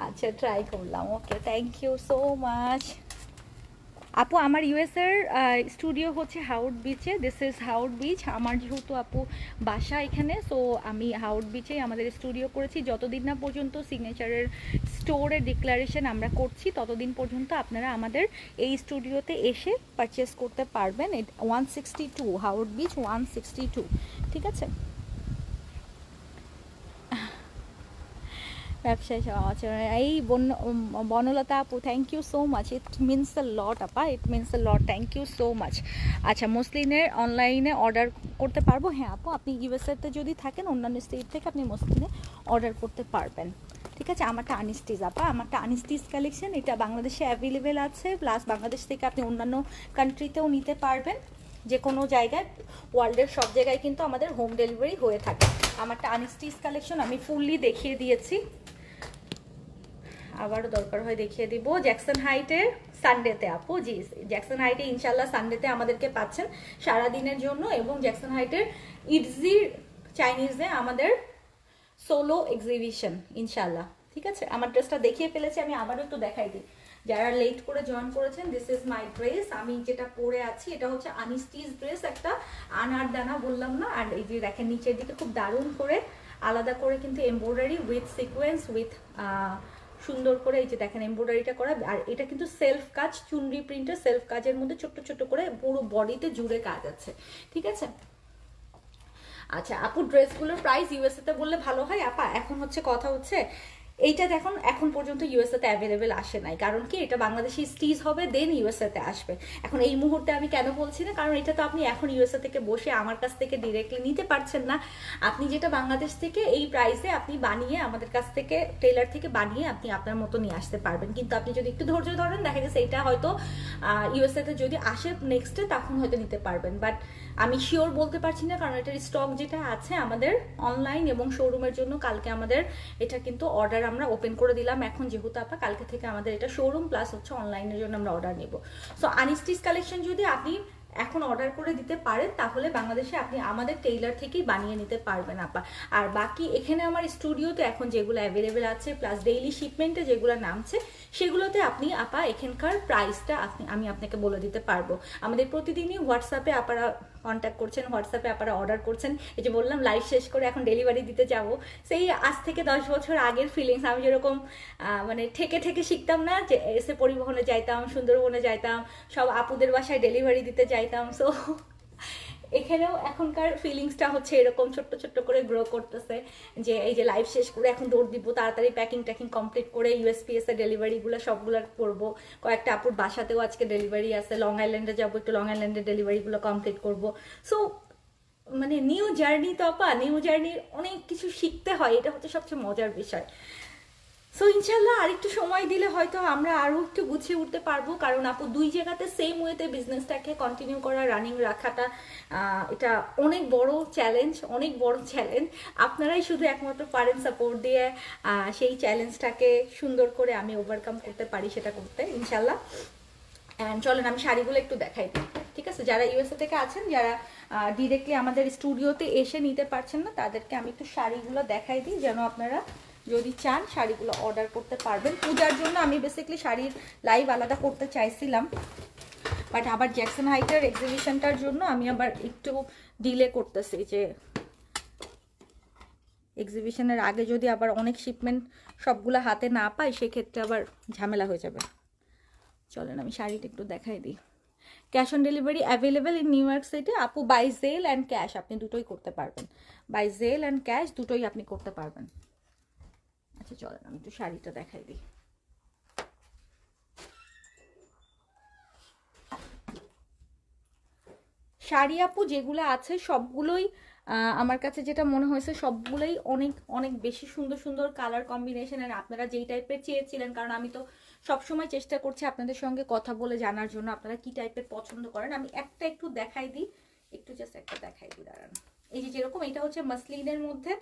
আচ্ছা, ট্রাই করলাম, okay, thank you so much. আপু আমার ইউএসের স্টুডিও হচ্ছে হাউড বিচে, দিস ইজ হাউড বিচ। আমার যেহেতু আপু বাসা এখানে, সো আমি হাউড বিচে আমাদের স্টুডিও করেছি। যতদিন না পর্যন্ত সিগনেচারের স্টোরের ডিক্লারেশন আমরা করছি, ততদিন পর্যন্ত আপনারা আমাদের এই স্টুডিওতে এসে পারচেস করতে পারবেন। 162 হাউড বিচ 162, ঠিক আছে। ব্যবসায় এই বনলতা আপু, thank you so much, it means a lot আপা, it means a lot, thank you so much. আচ্ছা, মসলিনের অনলাইনে অর্ডার করতে পারবো? হ্যাঁ আপু, আপনি ইউএসএতে যদি থাকেন অন্যান্য স্টেট থেকে আপনি মসলিনে অর্ডার করতে পারবেন, ঠিক আছে। আমারটা আনস্টিচ আপা, আমারটা আনস্টিচ কালেকশন, এটা বাংলাদেশে অ্যাভেলেবেল আছে, প্লাস বাংলাদেশ থেকে আপনি অন্যান্য কান্ট্রিতেও নিতে পারবেন, যে কোনো জায়গায়, ওয়ার্ল্ডের সব জায়গায় কিন্তু আমাদের হোম ডেলিভারি হয়ে থাকে। আমারটা আনস্টিচ কালেকশন আমি ফুললি দেখিয়ে দিয়েছি, আবারও দরকার হয় দেখিয়ে দিব। জ্যাকসন হাইটের সানডেতে আপু, জি জ্যাকসন হাইটে ইনশাল্লাহ সানডেতে আমাদেরকে পাচ্ছেন সারাদিনের জন্য, এবং জ্যাকসন হাইটের ইটজি চাইনিজে আমাদের সোলো এক্সিবিশন ইনশাল্লাহ, ঠিক আছে। আমার ড্রেসটা দেখিয়ে ফেলেছি, আমি আবারও একটু দেখাই দিই যারা লেট করে জয়েন করেছেন। দিস ইজ মাই ড্রেস, আমি যেটা পরে আছি এটা হচ্ছে আনস্টিচ ড্রেস, একটা আনার দানা বললাম না, আর এই যে দেখেন নিচের দিকে খুব দারুণ করে আলাদা করে কিন্তু এমব্রয়ডারি উইথ সিকোয়েন্স উইথ সুন্দর করে এই যে দেখেন এমব্রয়ডারিটা করা, আর এটা কিন্তু সেলফ কাজ, চুনরি প্রিন্টের সেলফ কাজের মধ্যে ছোট্ট ছোট্ট করে পুরো বডিতে জুড়ে কাজ আছে, ঠিক আছে। আচ্ছা আপু, ড্রেসগুলোর প্রাইস ইউএসএতে বললে ভালো হয় আপা। এখন হচ্ছে কথা হচ্ছে এইটা দেখুন, এখন পর্যন্ত ইউএসএতে অ্যাভেলেবেল আসে নাই, কারণ কি এটা বাংলাদেশি স্টিচ হবে, দেন ইউএসএতে আসবে। এখন এই মুহূর্তে আমি কেন বলছি না, কারণ এটা তো আপনি এখন ইউএসএ থেকে বসে আমার কাছ থেকে ডিরেক্টলি নিতে পারছেন না। আপনি যেটা বাংলাদেশ থেকে এই প্রাইসে আপনি বানিয়ে আমাদের কাছ থেকে টেলার থেকে বানিয়ে আপনি আপনার মতো নিয়ে আসতে পারবেন, কিন্তু আপনি যদি একটু ধৈর্য ধরেন দেখা গেছে এটা হয়তো ইউএসএতে যদি আসে নেক্সটে তখন হয়তো নিতে পারবেন, বাট আমি শিওর বলতে পারছি না, কারণ এটার স্টক যেটা আছে আমাদের অনলাইন এবং শোরুমের জন্য কালকে আমাদের এটা কিন্তু অর্ডার আমরা ওপেন করে দিলাম এখন, যেহেতু আপা কালকে থেকে আমাদের এটা শোরুম প্লাস হচ্ছে অনলাইনের জন্য আমরা অর্ডার নেব। সো আনস্টিচ কালেকশন যদি আপনি এখন অর্ডার করে দিতে পারেন তাহলে বাংলাদেশে আপনি আমাদের টেইলার থেকেই বানিয়ে নিতে পারবেন আপা। আর বাকি এখানে আমার স্টুডিওতে এখন যেগুলো অ্যাভেলেবেল আছে প্লাস ডেইলি শিপমেন্টে যেগুলো নামছে সেগুলোতে আপনি আপা এখানকার প্রাইসটা আমি আপনাকে বলে দিতে পারবো। আমাদের প্রতিদিনই হোয়াটসঅ্যাপে আপনারা কন্ট্যাক্ট করছেন, হোয়াটসঅ্যাপে আপনারা অর্ডার করছেন। এই যে বললাম লাইভ শেষ করে এখন ডেলিভারি দিতে যাব, সেই আজ থেকে 10 বছর আগের ফিলিংস। আমি যেরকম মানে ঠেকে ঠেকে শিখতাম না, যে এসে পরিবহনে যাইতাম, সুন্দরবনে যাইতাম, সব আপুদের বাসায় ডেলিভারি দিতে যাইতাম। সো এখানেও এখনকার ফিলিংসটা হচ্ছে এরকম ছোট্ট ছোট্ট করে গ্রো করতেছে, যে এই যে লাইভ শেষ করে এখন দৌড় দিব, তাড়াতাড়ি প্যাকিং ট্যাকিং কমপ্লিট করে ইউএসপিএস এর ডেলিভারিগুলো সবগুলো করবো। কয়েকটা আপুর বাসাতেও আজকে ডেলিভারি আছে, লং আইল্যান্ডে যাবো, একটু লং আইল্যান্ডের ডেলিভারিগুলো কমপ্লিট করবো। সো মানে নিউ জার্নি তো আপা, নিউ জার্নির অনেক কিছু শিখতে হয়, এটা হচ্ছে সবচেয়ে মজার বিষয়। সো ইনশাল্লাহ আরেকটু সময় দিলে হয়তো আমরা আরও একটু গুছিয়ে উঠতে পারবো, কারণ আপু দুই জায়গাতে সেম ওয়েতে বিজনেসটাকে কন্টিনিউ করা, রানিং রাখাটা এটা অনেক বড় চ্যালেঞ্জ, অনেক বড় চ্যালেঞ্জ। আপনারাই শুধু একমাত্র পারেন সাপোর্ট দিয়ে সেই চ্যালেঞ্জটাকে সুন্দর করে আমি ওভারকাম করতে পারি, সেটা করতে ইনশাল্লাহ। অ্যান্ড চলেন আমি শাড়িগুলো একটু দেখাই দিই, ঠিক আছে? যারা ইউএসএ থেকে আছেন, যারা ডিরেক্টলি আমাদের স্টুডিওতে এসে নিতে পারছেন না, তাদেরকে আমি একটু শাড়িগুলো দেখাই দিই, যেন আপনারা যদি চান শাড়িগুলো অর্ডার করতে পারবেন। পূজার জন্য আমি বেসিক্যালি শাড়ির লাইভ আলাদা করতে চাইছিলাম, বাট আবার জ্যাকসন হাইটের এক্সিবিশনটার জন্য আমি আবার একটু ডিলে করতেছি, যে এক্সিবিশনের আগে যদি আবার অনেক শিপমেন্ট সবগুলো হাতে না পাই সেক্ষেত্রে আবার ঝামেলা হয়ে যাবে। চলেন আমি শাড়িটা একটু দেখাই দিই। Cash on delivery available in new York city আপু, বাই জেল অ্যান্ড ক্যাশ আপনি দুটোই করতে পারবেন, বাই জেল অ্যান্ড ক্যাশ দুটোই আপনি করতে পারবেন। আচ্ছা চলেন আমি একটু শাড়িটা দেখাই দিই। শাড়ি আপু যেগুলো আছে সবগুলোই আমার কাছে যেটা মনে হয়েছে সবগুলোই অনেক অনেক বেশি সুন্দর সুন্দর কালার কম্বিনেশন, আর আপনারা যেই টাইপের চেয়েছিলেন, কারণ আমি তো সবসময় চেষ্টা করছি আপনাদের সঙ্গে কথা বলে জানার জন্য আপনারা কি টাইপের পছন্দ করেন। আমি একটা একটু দেখাই দিই, একটু জাস্ট একটা দেখাই দিই, দাঁড়ান। এই যে যেরকম এটা হচ্ছে মাসলিনের মধ্যে,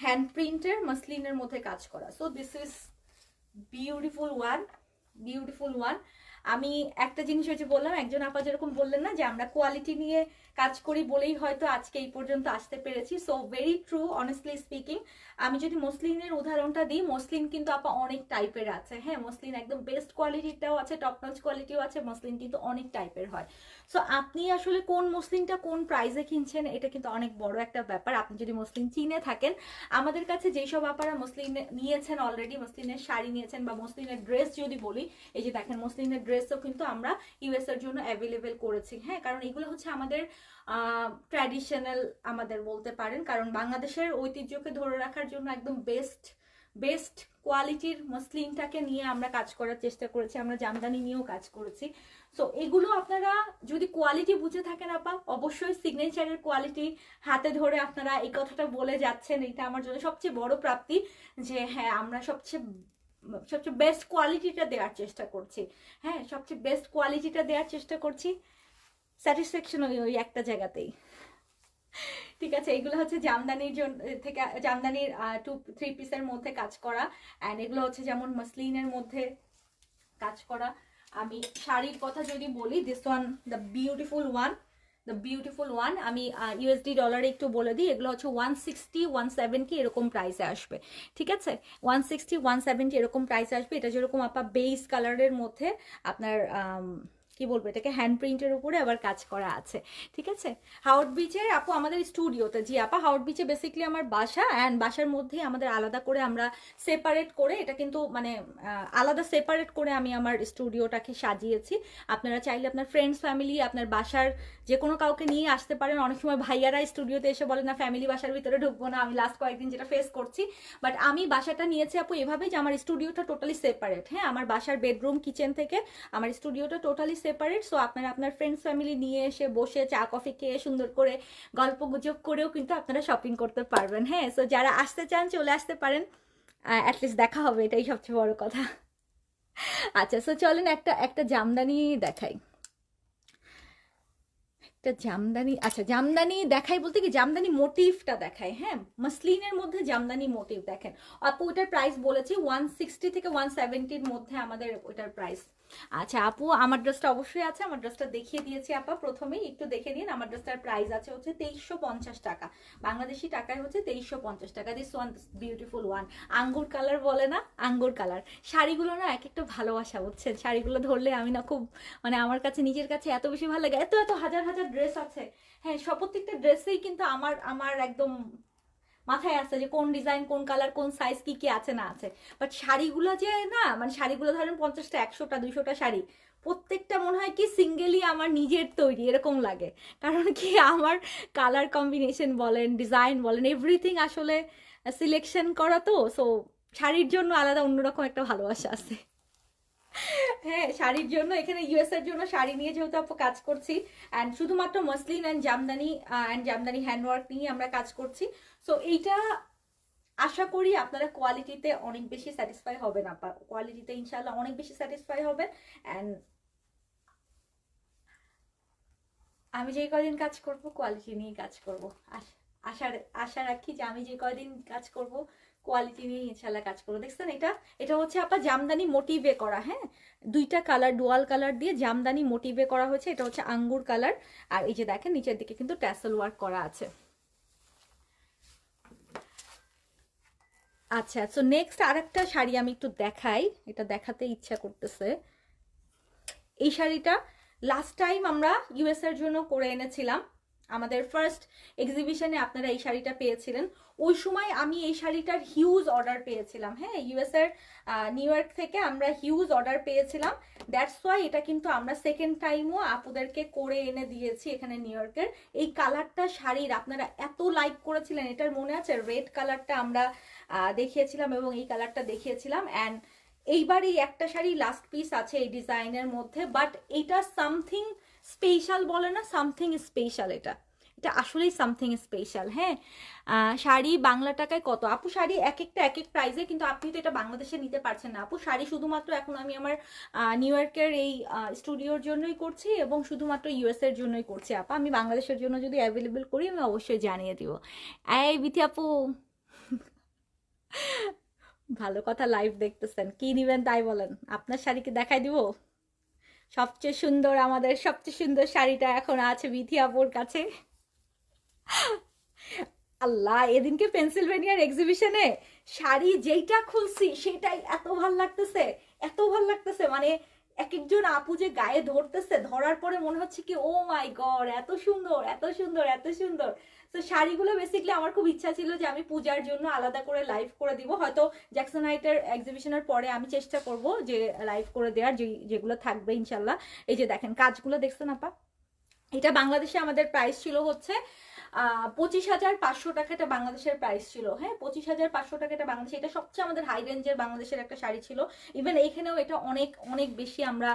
হ্যান্ড প্রিন্টের মাসলিনের মধ্যে কাজ করা। So this is beautiful one, beautiful one. আমি একটা জিনিস হচ্ছে বললাম, একজন আপা যেরকম বললেন না যে আমরা কোয়ালিটি নিয়ে কাজ করি বলেই হয়তো আজকে এই পর্যন্ত আসতে পেরেছি। So very true, honestly speaking. আমি যদি মসলিনের উদাহরণটা দিই, মসলিন কিন্তু আপা অনেক টাইপের আছে। হ্যাঁ, মসলিন একদম বেস্ট কোয়ালিটিটাও আছে, টপ নচ কোয়ালিটিও আছে, মসলিন কিন্তু অনেক টাইপের হয়। সো আপনি আসলে কোন মসলিনটা কোন প্রাইসে কিনছেন এটা কিন্তু অনেক বড় একটা ব্যাপার। আপনি যদি মসলিন চিনে থাকেন, আমাদের কাছে যেসব আপারা মসলিন নিয়েছেন অলরেডি, মসলিনের শাড়ি নিয়েছেন বা মসলিনের ড্রেস যদি বলি, এই যে দেখেন মসলিনের ড্রেসও কিন্তু আমরা ইউএস এর জন্য অ্যাভেলেবেল করেছি। হ্যাঁ, কারণ এগুলো হচ্ছে আমাদের ট্র্যাডিশনাল আমাদের বলতে পারেন, কারণ বাংলাদেশের ঐতিহ্যকে ধরে রাখার জন্য একদম বেস্ট বেস্ট কোয়ালিটির মসলিনটাকে নিয়ে আমরা কাজ করার চেষ্টা করেছি, আমরা জামদানি নিয়েও কাজ করেছি। সো এগুলো আপনারা যদি কোয়ালিটি বুঝে থাকেন আপা, অবশ্যই সিগনেচারের কোয়ালিটি হাতে ধরে আপনারা এই কথাটা বলে যাচ্ছেন, এটা আমার জন্য সবচেয়ে বড় প্রাপ্তি, যে হ্যাঁ আমরা সবচেয়ে বেস্ট কোয়ালিটিটা দেওয়ার চেষ্টা করছি। হ্যাঁ, সবচেয়ে বেস্ট কোয়ালিটিটা দেওয়ার চেষ্টা করছি, স্যাটিসফ্যাকশন ওই একটা জায়গাতেই। ঠিক আছে, এগুলো হচ্ছে জামদানির জন্য থেকে, জামদানির 2-3 পিসের মধ্যে কাজ করা, অ্যান্ড এগুলো হচ্ছে যেমন মসলিনের মধ্যে কাজ করা। আমি শাড়ির কথা যদি বলি, this one the beautiful one, the beautiful one, আমি ইউএসডি ডলারে একটু বলে দিই, এগুলো হচ্ছে 160-170 এরকম প্রাইসে আসবে। ঠিক আছে, 160-170 এরকম প্রাইসে আসবে। এটা যেরকম আপা বেস কালারের মধ্যে আপনার কি বলবো এটাকে, হ্যান্ড প্রিন্টের উপরে আবার কাজ করা আছে। ঠিক আছে, হাওয়ার্ড বিচে আপু আমাদের স্টুডিওতে, জি আপা হাওয়ার্ড বিচে বেসিক্যালি আমার বাসা, অ্যান্ড বাসার মধ্যেই আমাদের আলাদা করে আমরা সেপারেট করে, এটা কিন্তু মানে আলাদা সেপারেট করে আমি আমার স্টুডিওটাকে সাজিয়েছি। আপনারা চাইলে আপনার ফ্রেন্ডস ফ্যামিলি, আপনার বাসার যে কোনো কাউকে নিয়ে আসতে পারেন। অনেক সময় ভাইয়ারা স্টুডিওতে এসে বলে না ফ্যামিলি বাসার ভিতরে ঢুকবো না, আমি লাস্ট কয়েকদিন যেটা ফেস করছি। বাট আমি বাসাটা নিয়েছি আপু এভাবে যে আমার স্টুডিওটা টোটালি সেপারেট। হ্যাঁ, আমার বাসার বেডরুম কিচেন থেকে আমার স্টুডিওটা টোটালি সেপারেট। সো আপনারা আপনার ফ্রেন্ডস ফ্যামিলি নিয়ে এসে বসে চা কফি খেয়ে সুন্দর করে গল্প গুজব করেও কিন্তু আপনারা শপিং করতে পারবেন। হ্যাঁ, সো যারা আসতে চান চলে আসতে পারেন, অ্যাটলিস্ট দেখা হবে, এটাই সবচেয়ে বড় কথা। আচ্ছা, সো চলেন একটা জামদানি দেখাই। এটা জামদানি, আচ্ছা জামদানি দেখাই বলতে কি জামদানি মোটিভটা দেখাই, হ্যাঁ মাসলিনের মধ্যে জামদানি মোটিভ দেখেন। আপু ওটার প্রাইস বলেছি 160 থেকে 170-র মধ্যে আমাদের ওটার প্রাইস। আচ্ছা আপু আমার ড্রেসটা অবশ্যই আছে, আমার ড্রেসটা দেখিয়ে দিয়েছি আপা, প্রথমেই একটু দেখে নিন। আমার ড্রেসটার প্রাইস আছে হচ্ছে 2350 টাকা, বাংলাদেশি টাকায় হচ্ছে 2350 টাকা। দিস ওয়ান বিউটিফুল ওয়ান, আঙ্গুর কালার বলে না, আঙ্গুর কালার। শাড়িগুলো না এক একটা ভালোবাসা, বুঝছেন, শাড়িগুলো ধরলে আমি না খুব মানে আমার কাছে নিজের কাছে এত বেশি ভালো লাগে। এত এত হাজার হাজার ড্রেস আছে, হ্যাঁ সব প্রত্যেকটা ড্রেসেই কিন্তু আমার আমার একদম মাথায় আসছে যে কোন ডিজাইন কোন কালার কোন সাইজ কি কি আছে না আছে। বাট শাড়িগুলো যে না, মানে শাড়িগুলো ধরেন 50টা 100টা 200টা শাড়ি, প্রত্যেকটা মনে হয় কি সিঙ্গেলি আমার নিজের তৈরি এরকম লাগে। কারণ কি আমার কালার কম্বিনেশন বলেন ডিজাইন বলেন এভরিথিং আসলে সিলেকশন করা, তো সো শাড়ির জন্য আলাদা অন্যরকম একটা ভালোবাসা আছে। হ্যাঁ শাড়ির জন্য এখানে ইউএস এর জন্য শাড়ি নিয়ে যেহেতু আপু কাজ করছি, অ্যান্ড শুধুমাত্র মসলিন অ্যান্ড জামদানি হ্যান্ডওয়ার্ক নিয়ে আমরা কাজ করছি। সো এইটা আশা করি আপনারা কোয়ালিটিতে অনেক বেশি স্যাটিসফাই হবেন আপা, কোয়ালিটিতে ইনশাল্লাহ অনেক বেশি স্যাটিসফাই হবেন। অ্যান্ড আমি যে কয়দিন কাজ করব কোয়ালিটি নিয়ে কাজ করব, আশা আশা রাখি যে আমি যে কয়দিন কাজ করব কোয়ালিটি নিয়ে ইনশাল্লাহ কাজ করবো। দেখছেন এটা, এটা হচ্ছে আপনার জামদানি মোটিভে করা, হ্যাঁ দুইটা কালার ডুয়াল কালার দিয়ে জামদানি মোটিভে করা হয়েছে। এটা হচ্ছে আঙ্গুর কালার, আর এই যে দেখেন নিচের দিকে কিন্তু ট্যাসেল ওয়ার্ক করা আছে। আচ্ছা সো নেক্সট আরেকটা শাড়ি আমি একটু দেখাই, এটা দেখাতে ইচ্ছা করতেছে। এই শাড়িটা লাস্ট টাইম আমরা ইউএস এর জন্য করে এনেছিলাম, আমাদের ফার্স্ট এক্সিবিশনে আপনারা এই শাড়িটা পেয়েছিলেন। ওই সময় আমি এই শাড়িটার হিউজ অর্ডার পেয়েছিলাম, হ্যাঁ ইউএস এর নিউ ইয়র্ক থেকে আমরা হিউজ অর্ডার পেয়েছিলাম। দ্যাটস ওয়াই এটা কিন্তু আমরা সেকেন্ড টাইমও আপুদেরকে করে এনে দিয়েছি এখানে নিউ ইয়র্কের। এই কালারটা শাড়ির আপনারা এত লাইক করেছিলেন, এটার মনে আছে রেড কালারটা আমরা দেখিয়েছিলাম এবং এই কালারটা দেখিয়েছিলাম। অ্যান্ড এইবার এই একটা শাড়ি লাস্ট পিস আছে এই ডিজাইনের মধ্যে, বাট এটা সামথিং স্পেশাল বলে না, সামথিং স্পেশাল, এটা এটা আসলেই সামথিং স্পেশাল। হ্যাঁ শাড়ি বাংলা টাকায় কত আপু, শাড়ি এক একটা এক এক প্রাইসে, কিন্তু আপনি তো এটা বাংলাদেশে নিতে পারছেন না আপু। শাড়ি শুধুমাত্র এখন আমি আমার নিউ ইয়র্কের এই স্টুডিওর জন্যই করছি এবং শুধুমাত্র ইউএস এর জন্যই করছি আপা। আমি বাংলাদেশের জন্য যদি অ্যাভেলেবেল করি আমি অবশ্যই জানিয়ে দিব। এই বিথি আপু ভালো কথা, লাইভ দেখতেছেন, কি নিবেন তাই বলেন, আপনার শাড়ি কি দেখাই দিব? সবচেয়ে সুন্দর, আমাদের সবচেয়ে সুন্দর শাড়িটা এখন আছে বিথি আপুর কাছে। আল্লাহ এদিনকে পেনসিলভেনিয়ার এক্সিবিশনে শাড়ি যেইটা খুলছি সেটাই এত ভাল লাগতেছে, এত ভাল লাগতেছে, মানে এক একজন আপু যে গায়ে ধরতেছে, ধরার পরে মনে হচ্ছে কি ও মাই গড এত সুন্দর এত সুন্দর এত সুন্দর। তো শাড়িগুলো বেসিক্যালি আমার খুব ইচ্ছা ছিল যে আমি পূজার জন্য আলাদা করে লাইভ করে দিব, হয়তো জ্যাকসন হাইটের এক্সিবিশনের পরে আমি চেষ্টা করব যে লাইভ করে দেওয়ার, যেগুলো থাকবে ইনশাল্লাহ। এই যে দেখেন কাজগুলো দেখছেন আপা, এটা বাংলাদেশে আমাদের প্রাইস ছিল হচ্ছে 25,500 টাকা, এটা বাংলাদেশের প্রাইস ছিল, হ্যাঁ 25,500 টাকা এটা বাংলাদেশে, এটা সবচেয়ে আমাদের হাই রেঞ্জের বাংলাদেশের একটা শাড়ি ছিল। ইভেন এইখানেও এটা অনেক অনেক বেশি আমরা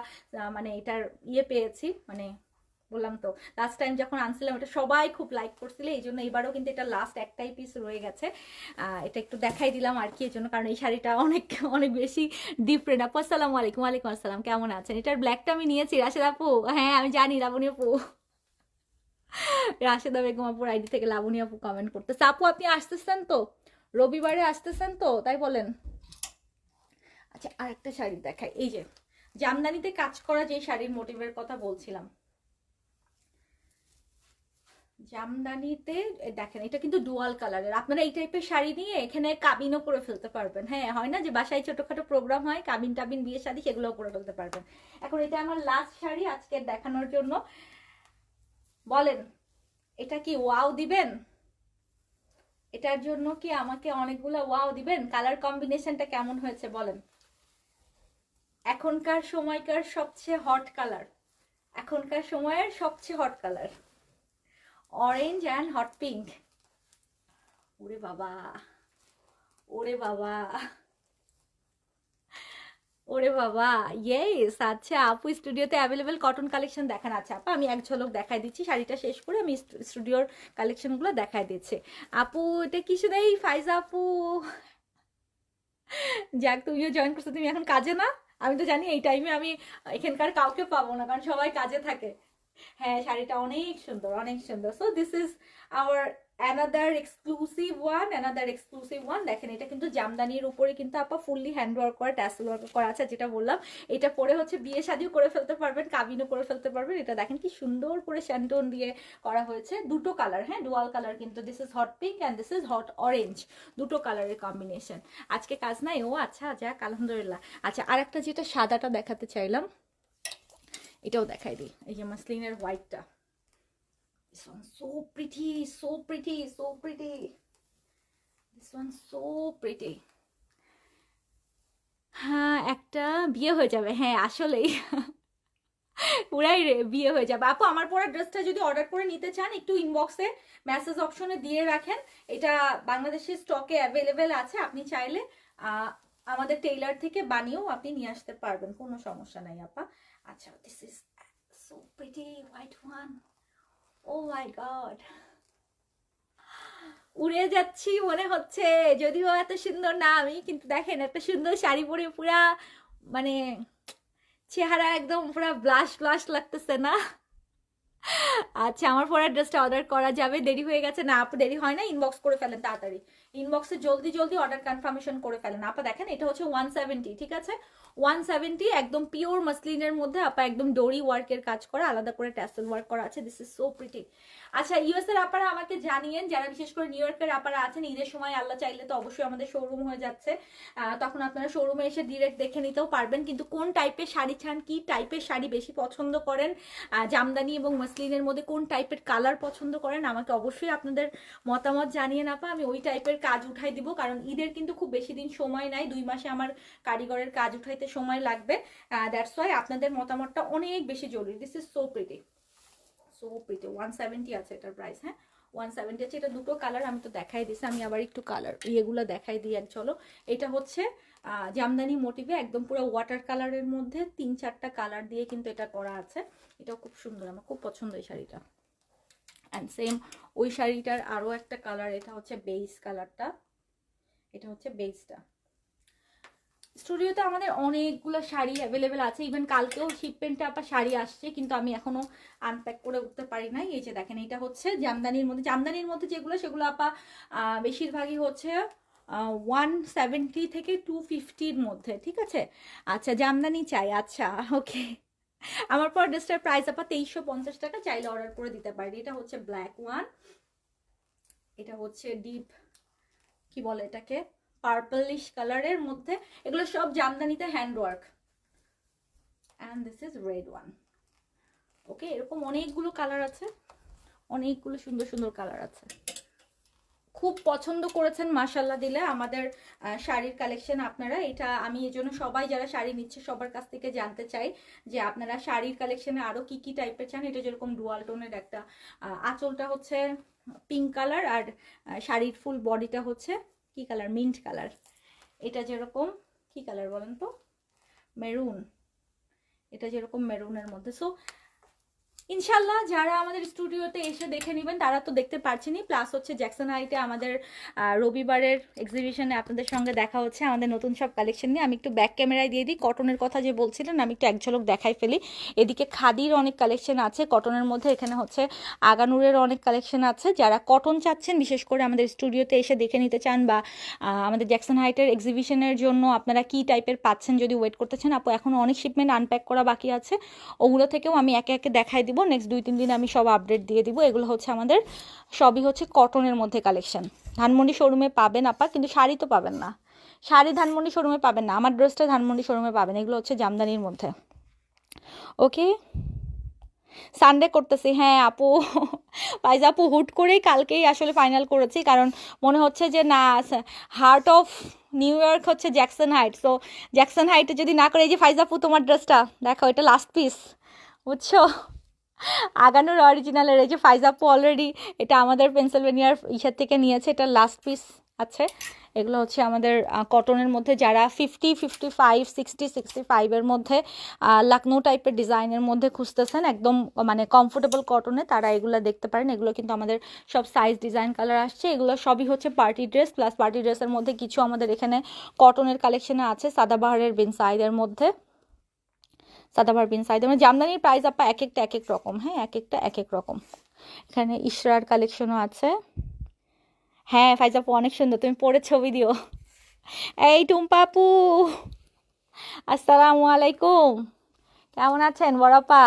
মানে এটার পেয়েছি, মানে বললাম তো লাস্ট টাইম যখন আনছিলাম এটা সবাই খুব লাইক করছিল, এই জন্য এবারও কিন্তু এটা লাস্ট একটাই পিস রয়ে গেছে। এটা একটু দেখাই দিলাম আর কি, এই জন্য কারণ এই শাড়িটা অনেক অনেক বেশি ডিফারেন্ট। আপু আসসালামু আলাইকুম। ওয়ালাইকুম আসসালাম, কেমন আছেন? এটার ব্ল্যাকটা আমি নিয়েছি রাশেদ আপু, হ্যাঁ আমি জানি লাবণী আপু, রাশেদা বেগম আপুর আইডি থেকে লাবণী আপু কমেন্ট করতেছে। আপু আপনি আসতেছেন তো, রবিবারে আসতেছেন তো তাই বলেন। আচ্ছা আরেকটা শাড়ি দেখাই, এই যে জামদানিতে কাজ করা যে শাড়ির মোটিভের কথা বলছিলাম, জামদানিতে দেখেন এটা কিন্তু ডুয়াল কালারের, আপনারা এই টাইপের শাড়ি নিয়ে এখানে কাবিনও করে ফেলতে পারবেন। হ্যাঁ হয় না যে বাসায় ছোটখাটো প্রোগ্রাম হয়, কাবিন টাবিন বিয়ে শাড়ি সেগুলোও করে ফেলতে পারবেন। এখন এটা আমার লাস্ট শাড়ি আজকে দেখানোর জন্য, বলেন এটা কি ওয়াও দিবেন? এটার জন্য কি আমাকে অনেকগুলো ওয়াও দিবেন? কালার কম্বিনেশনটা কেমন হয়েছে বলেন? এখনকার সময়কার সবচেয়ে হট কালার, এখনকার সময়ের সবচেয়ে hot colour orange and hot pink. ওরে বাবা, ওরে বাবা, ওরে বাবা, ইয়েস। আচ্ছা আপু স্টুডিওতে অ্যাভেলেবেল কটন কালেকশন দেখান। আচ্ছা আপু আমি এক ঝলক দেখাই দিচ্ছি, শাড়িটা শেষ করে আমি স্টুডিওর কালেকশনগুলো দেখাই দিচ্ছি। আপু এটা কি শুধু এই ফাইজা আপু, যাক তুমিও জয়েন করছো, তুমি এখন কাজে না? আমি তো জানি এই টাইমে আমি এখানকার কাউকে পাবো না কারণ সবাই কাজে থাকে। হ্যাঁ শাড়িটা অনেক সুন্দর, অনেক সুন্দর। So this is our another exclusive one. দেখেন এটা কিন্তু জামদানির উপরে কিন্তু আপা ফুললি হ্যান্ড ওয়ার্ক করা, ট্যাসেল ওয়ার্ক করা আছে, যেটা বললাম। এটা পরে হচ্ছে বিয়ে শাদিও করে ফেলতে পারবেন, কাবিনও করে ফেলতে পারবেন। এটা দেখেন কি সুন্দর করে শ্যান্টোন দিয়ে করা হয়েছে, দুটো কালার, হ্যাঁ ডুয়াল কালার কিন্তু। This is hot pink and this is hot orange, দুটো কালারের কম্বিনেশন। আজকে কাজ নাই, ও আচ্ছা যাক আলহামদুলিল্লাহ। আচ্ছা আরেকটা যেটা সাদাটা দেখাতে চাইলাম, এটাও দেখাই দিই। এই যে মাসলিনের হোয়াইটটা, this one so pretty, so pretty, so pretty, this one so pretty। হ্যাঁ একটা বিয়ে হয়ে যাবে, হ্যাঁ আসলেই পুরাই বিয়ে হয়ে যাবে। আপু আমার পরা ড্রেসটা যদি অর্ডার করে নিতে চান একটু ইনবক্সে মেসেজ অপশনে দিয়ে রাখেন, এটা বাংলাদেশের স্টকে অ্যাভেলেবেল আছে, আপনি চাইলে আমাদের টেইলার থেকে বানিয়েও আপনি নিয়ে আসতে পারবেন, কোনো সমস্যা নাই আপা। আচ্ছা this is so pretty white one, oh my God, উড়ে যাচ্ছি মনে হচ্ছে, যদিও এত সুন্দর না আমি, কিন্তু দেখেন এত সুন্দর শাড়ি পরে পুরা মানে চেহারা একদম পুরা ব্লাশ ব্লাশ লাগতেছে না? আচ্ছা আমার পরের ড্রেসটা অর্ডার করা যাবে, দেরি হয়ে গেছে না আপু? দেরি হয় না, ইনবক্স করে ফেলেন তাড়াতাড়ি, ইনবক্সে জলদি জলদি অর্ডার কনফার্মেশন করে ফেলেন আপা। দেখেন এটা হচ্ছে 170, ঠিক আছে 170, একদম পিওর মাসলিনের মধ্যে আপা, একদম ডোরি ওয়ার্কের কাজ করা, আলাদা করে ট্যাসেল ওয়ার্ক করা আছে। This is so pretty. আচ্ছা ইউএস এর আপারা আমাকে জানিয়েন, যারা বিশেষ করে নিউ ইয়র্কের আপারা আছেন, ঈদের সময় আল্লাহ চাইলে তো অবশ্যই আমাদের শোরুম হয়ে যাচ্ছে, তখন আপনারা শোরুমে এসে ডিরেক্ট দেখে নিতেও পারবেন। কিন্তু কোন টাইপের শাড়ি চান, কি টাইপের শাড়ি বেশি পছন্দ করেন, জামদানি এবং মাসলিনের মধ্যে কোন টাইপের কালার পছন্দ করেন, আমাকে অবশ্যই আপনাদের মতামত জানিয়ে না পা, আমি ওই টাইপের কাজ উঠাই দিব। কারণ ঈদের কিন্তু খুব বেশি দিন সময় নাই, 2 মাসে আমার কারিগরের কাজ উঠাইতে সময় লাগবে। দ্যাটস ওয়াই আপনাদের মতামতটা অনেক বেশি জরুরি। This is so pretty, so pretty. 170 আছে এটার প্রাইস, হ্যাঁ 170 আছে। এটা দুটো কালার আমি তো দেখাই দিছি, আমি আবার একটু কালার ইয়েগুলো দেখাই দিই এক চলো। এটা হচ্ছে জামদানি মোটিভে একদম পুরো ওয়াটার কালারের মধ্যে 3-4টা কালার দিয়ে কিন্তু এটা করা আছে। এটাও খুব সুন্দর, আমার খুব পছন্দ এই শাড়িটা। অ্যান্ড সেম ওই শাড়িটার আরও একটা কালার, এটা হচ্ছে বেস কালারটা, এটা হচ্ছে বেসটা। স্টুডিওতে আমাদের অনেকগুলো শাড়ি অ্যাভেলেবেল আছে, ইভেন কালকেও শিপমেন্টে আপনার শাড়ি আসছে, কিন্তু আমি এখনো আনপ্যাক করে উঠতে পারি নাই। এই যে দেখেন এটা হচ্ছে জামদানির মধ্যে, জামদানির মধ্যে যেগুলো সেগুলো আপা বেশিরভাগই হচ্ছে 170 থেকে 250-র মধ্যে, ঠিক আছে। আচ্ছা জামদানি চাই, আচ্ছা ওকে। আমার পর ড্রেসটার প্রাইস আপা 2350 টাকা, চাইলে অর্ডার করে দিতে পারি। এটা হচ্ছে ব্ল্যাক ওয়ান, এটা হচ্ছে ডিপ কি বলে এটাকে, পার্পলিশ কালারের মধ্যে, এগুলো সব জামদানিতে hand work. And this is red one. Okay এরকম অনেকগুলো কালার আছে, অনেকগুলো সুন্দর সুন্দর কালার আছে। খুব পছন্দ করেছেন মাশাল্লাহ দিলে আমাদের শাড়ির কালেকশন আপনারা। এটা আমি এই জন্য সবাই যারা শাড়ি নিচ্ছে সবার কাছ থেকে জানতে চাই যে আপনারা শাড়ির কালেকশনে আরো কি কি টাইপের চান। এটা যেরকম ডুয়াল টোনের একটা আঁচলটা হচ্ছে পিঙ্ক কালার, আর শাড়ির ফুল বডিটা হচ্ছে কি কালার, মিন্ট কালার। এটা যেরকম কি কালার বলেন তো, মেরুন, এটা যেরকম মেরুনের মধ্যে। সো ইনশাল্লাহ যারা আমাদের স্টুডিওতে এসে দেখে নেবেন তারা তো দেখতে পারছেনই, প্লাস হচ্ছে জ্যাকসন হাইটে আমাদের রবিবারের এক্সিবিশনে আপনাদের সঙ্গে দেখা হচ্ছে আমাদের নতুন সব কালেকশন নিয়ে। আমি একটু ব্যাক ক্যামেরায় দিয়ে দিই, কটনের কথা যে বলছিলেন আমি একটু এক ঝলক দেখাই ফেলি। এদিকে খাদির অনেক কালেকশন আছে কটনের মধ্যে, এখানে হচ্ছে আগানুরের অনেক কালেকশন আছে। যারা কটন চাচ্ছেন বিশেষ করে আমাদের স্টুডিওতে এসে দেখে নিতে চান, বা আমাদের জ্যাকসন হাইটের এক্সিবিশনের জন্য আপনারা কি টাইপের পাচ্ছেন যদি ওয়েট করতে চান, আপু এখনও অনেক শিপমেন্ট আনপ্যাক করা বাকি আছে, ওগুলো থেকেও আমি একে একে দেখাই দিব। নেক্সট 2-3 দিনে আমি সব আপডেট দিয়ে দিব। এগুলো হচ্ছে আমাদের সবই হচ্ছে কটনের মধ্যে কালেকশন। ধানমন্ডি শোরুমে পাবেন আপা, কিন্তু শাড়ি তো পাবেন না, শাড়ি ধানমন্ডি শোরুমে পাবেন না, আমার ড্রেসটা ধানমন্ডি শোরুমে পাবেন। এগুলো হচ্ছে জামদানির মধ্যে। ওকে সানডে করতেছি, হ্যাঁ আপু পাইজা আপু হুট করেই কালকেই আসলে ফাইনাল করেছি, কারণ মনে হচ্ছে যে না হার্ট অফ নিউ ইয়র্ক হচ্ছে জ্যাকসন হাইট। সো জ্যাকসন হাইটে যদি না করে, এই যে ফাইজাপু তোমার ড্রেসটা দেখো, এটা লাস্ট পিস বুঝছো, আগানোর অরিজিনালের। এই যে ফাইজাপু অলরেডি এটা আমাদের পেনসিলভেনিয়ার ইসের থেকে নিয়েছে, এটা লাস্ট পিস আছে। এগুলো হচ্ছে আমাদের কটনের মধ্যে, যারা 50, 55, 60, 65-এর মধ্যে লখনৌ টাইপের ডিজাইনের মধ্যে খুঁজতেছেন একদম মানে কমফোর্টেবল কটনে, তারা এগুলো দেখতে পারেন। এগুলো কিন্তু আমাদের সব সাইজ ডিজাইন কালার আসছে। এগুলো সবই হচ্ছে পার্টি ড্রেস, প্লাস পার্টি ড্রেসের মধ্যে কিছু আমাদের এখানে কটনের কালেকশনে আছে সাদাবাহারের বিন সাইদের মধ্যে। সাদাবার বিন সাইদ, মানে জামদানির প্রাইস আপা এক একটা এক এক রকম, হ্যাঁ এক একটা এক এক রকম। এখানে ইশরার কালেকশনও আছে। হ্যাঁ ফাইজা আপু অনেক সুন্দর, তুমি পরে ছবি দিও। এই টুম্পা আপু, আসসালামু আলাইকুম, কেমন আছেন বড়পা?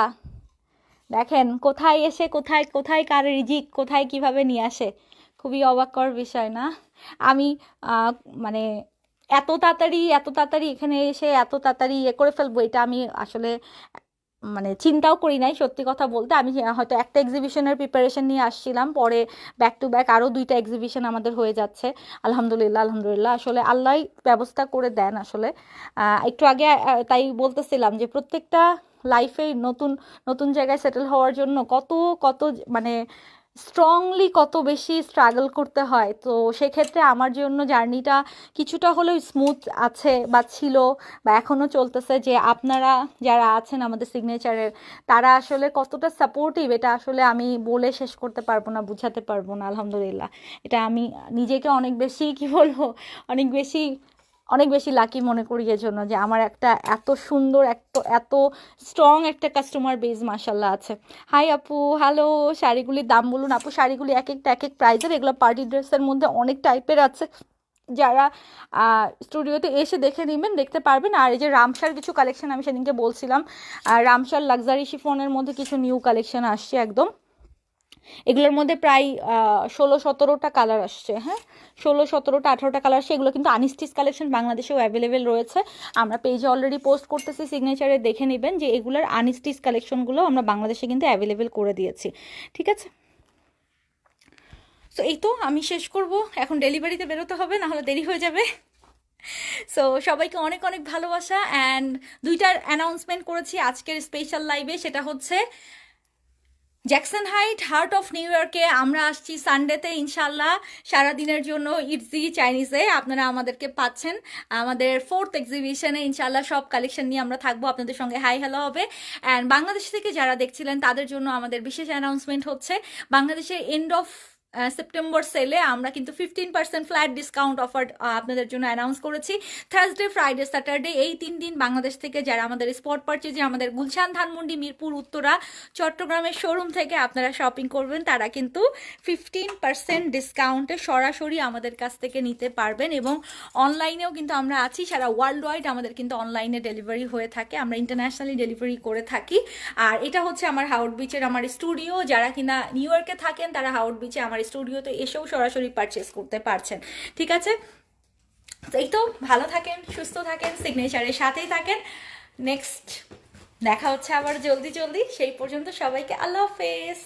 দেখেন কোথায় এসে কোথায় কোথায় কার রিজিক কোথায় কিভাবে নিয়ে আসে, খুবই অবাক কর বিষয় না? আমি আহ, মানে এত তাড়াতাড়ি এখানে এসে এত তাড়াতাড়ি ইয়ে করে ফেলবো, এটা আমি আসলে মানে চিন্তাও করি নাই সত্যি কথা বলতে। আমি হয়তো একটা এক্সিবিশনের প্রিপারেশন নিয়ে আসছিলাম, পরে ব্যাক টু ব্যাক আরও দুইটা এক্সিবিশন আমাদের হয়ে যাচ্ছে। আলহামদুলিল্লাহ আলহামদুলিল্লাহ, আসলে আল্লাহই ব্যবস্থা করে দেন আসলে। একটু আগে তাই বলতেছিলাম যে প্রত্যেকটা লাইফে নতুন নতুন জায়গায় সেটেল হওয়ার জন্য কত কত মানে স্ট্রংলি কত বেশি স্ট্রাগল করতে হয়। তো সেক্ষেত্রে আমার জন্য জার্নিটা কিছুটা হলেও স্মুথ আছে বা ছিল বা এখনও চলতেছে। যে আপনারা যারা আছেন আমাদের সিগনেচারের, তারা আসলে কতটা সাপোর্টিভ এটা আসলে আমি বলে শেষ করতে পারবো না, বুঝাতে পারবো না। আলহামদুলিল্লাহ, এটা আমি নিজেকে অনেক বেশি কি বলবো, অনেক বেশি অনেক বেশি লাকি মনে করি এর জন্য যে আমার একটা এত সুন্দর এত এত স্ট্রং একটা কাস্টমার বেজ মাশাল্লাহ আছে। হাই আপু, হ্যালো। শাড়িগুলির দাম বলুন আপু। শাড়িগুলি এক একটা এক এক প্রাইজের, এগুলো পার্টি ড্রেসের মধ্যে অনেক টাইপের আছে, যারা স্টুডিওতে এসে দেখে নেবেন, দেখতে পারবেন। আর এই যে রামসার কিছু কালেকশন আমি সেদিনকে বলছিলাম, রামসার লাক্সারি শিফনের মধ্যে কিছু নিউ কালেকশন আসছে একদম। এগুলোর মধ্যে প্রায় 16-17টা কালার আসছে, হ্যাঁ 16-17টা-18টা কালার আসছে। এগুলো কিন্তু আনস্টিচ কালেকশন, বাংলাদেশেও অ্যাভেলেবেল রয়েছে। আমরা পেজে অলরেডি পোস্ট করতেছি, সিগনেচারে দেখে নেবেন যে এগুলোর আনস্টিচ কালেকশনগুলো আমরা বাংলাদেশে কিন্তু অ্যাভেলেবেল করে দিয়েছি, ঠিক আছে? সো এই তো আমি শেষ করব এখন, ডেলিভারিতে বেরোতে হবে, না হলে দেরি হয়ে যাবে। সো সবাইকে অনেক অনেক ভালোবাসা। অ্যান্ড দুইটার অ্যানাউন্সমেন্ট করেছি আজকের স্পেশাল লাইভে, সেটা হচ্ছে Jackson height heart of new ইয়র্কে আমরা আসছি সানডেতে ইনশাল্লাহ, সারাদিনের জন্য ইটজি চাইনিজে আপনারা আমাদেরকে পাচ্ছেন। আমাদের 4th এক্সিবিশনে ইনশাল্লাহ সব কালেকশন নিয়ে আমরা থাকবো, আপনাদের সঙ্গে হাই হ্যালো হবে। অ্যান্ড বাংলাদেশ থেকে যারা দেখছিলেন তাদের জন্য আমাদের বিশেষ অ্যানাউন্সমেন্ট হচ্ছে, বাংলাদেশের এন্ড অফ সেপ্টেম্বর সেলে আমরা কিন্তু 15% ফ্ল্যাট ডিসকাউন্ট অফার আপনাদের জন্য অ্যানাউন্স করেছি। থার্সডে ফ্রাইডে স্যাটারডে এই 3 দিন বাংলাদেশ থেকে যারা আমাদের স্পট পারচেজে আমাদের গুলশান, ধানমন্ডি, মিরপুর, উত্তরা, চট্টগ্রামের শোরুম থেকে আপনারা শপিং করবেন, তারা কিন্তু 15% ডিসকাউন্টে সরাসরি আমাদের কাছ থেকে নিতে পারবেন। এবং অনলাইনেও কিন্তু আমরা আছি, সারা ওয়ার্ল্ড ওয়াইড আমাদের কিন্তু অনলাইনে ডেলিভারি হয়ে থাকে, আমরা ইন্টারন্যাশনালি ডেলিভারি করে থাকি। আর এটা হচ্ছে আমার হাওড় বিচের আমার স্টুডিও, যারা কিনা নিউ ইয়র্কে থাকেন তারা হাওড় বিচে আমার স্টুডিওতে এসেও সরাসরি পারচেস করতে পারছেন, ঠিক আছে? এই তো, ভালো থাকেন, সুস্থ থাকেন, সিগনেচারের সাথেই থাকেন। নেক্সট দেখা হচ্ছে আবার জলদি জলদি, সেই পর্যন্ত সবাইকে আল্লাহ হাফেজ।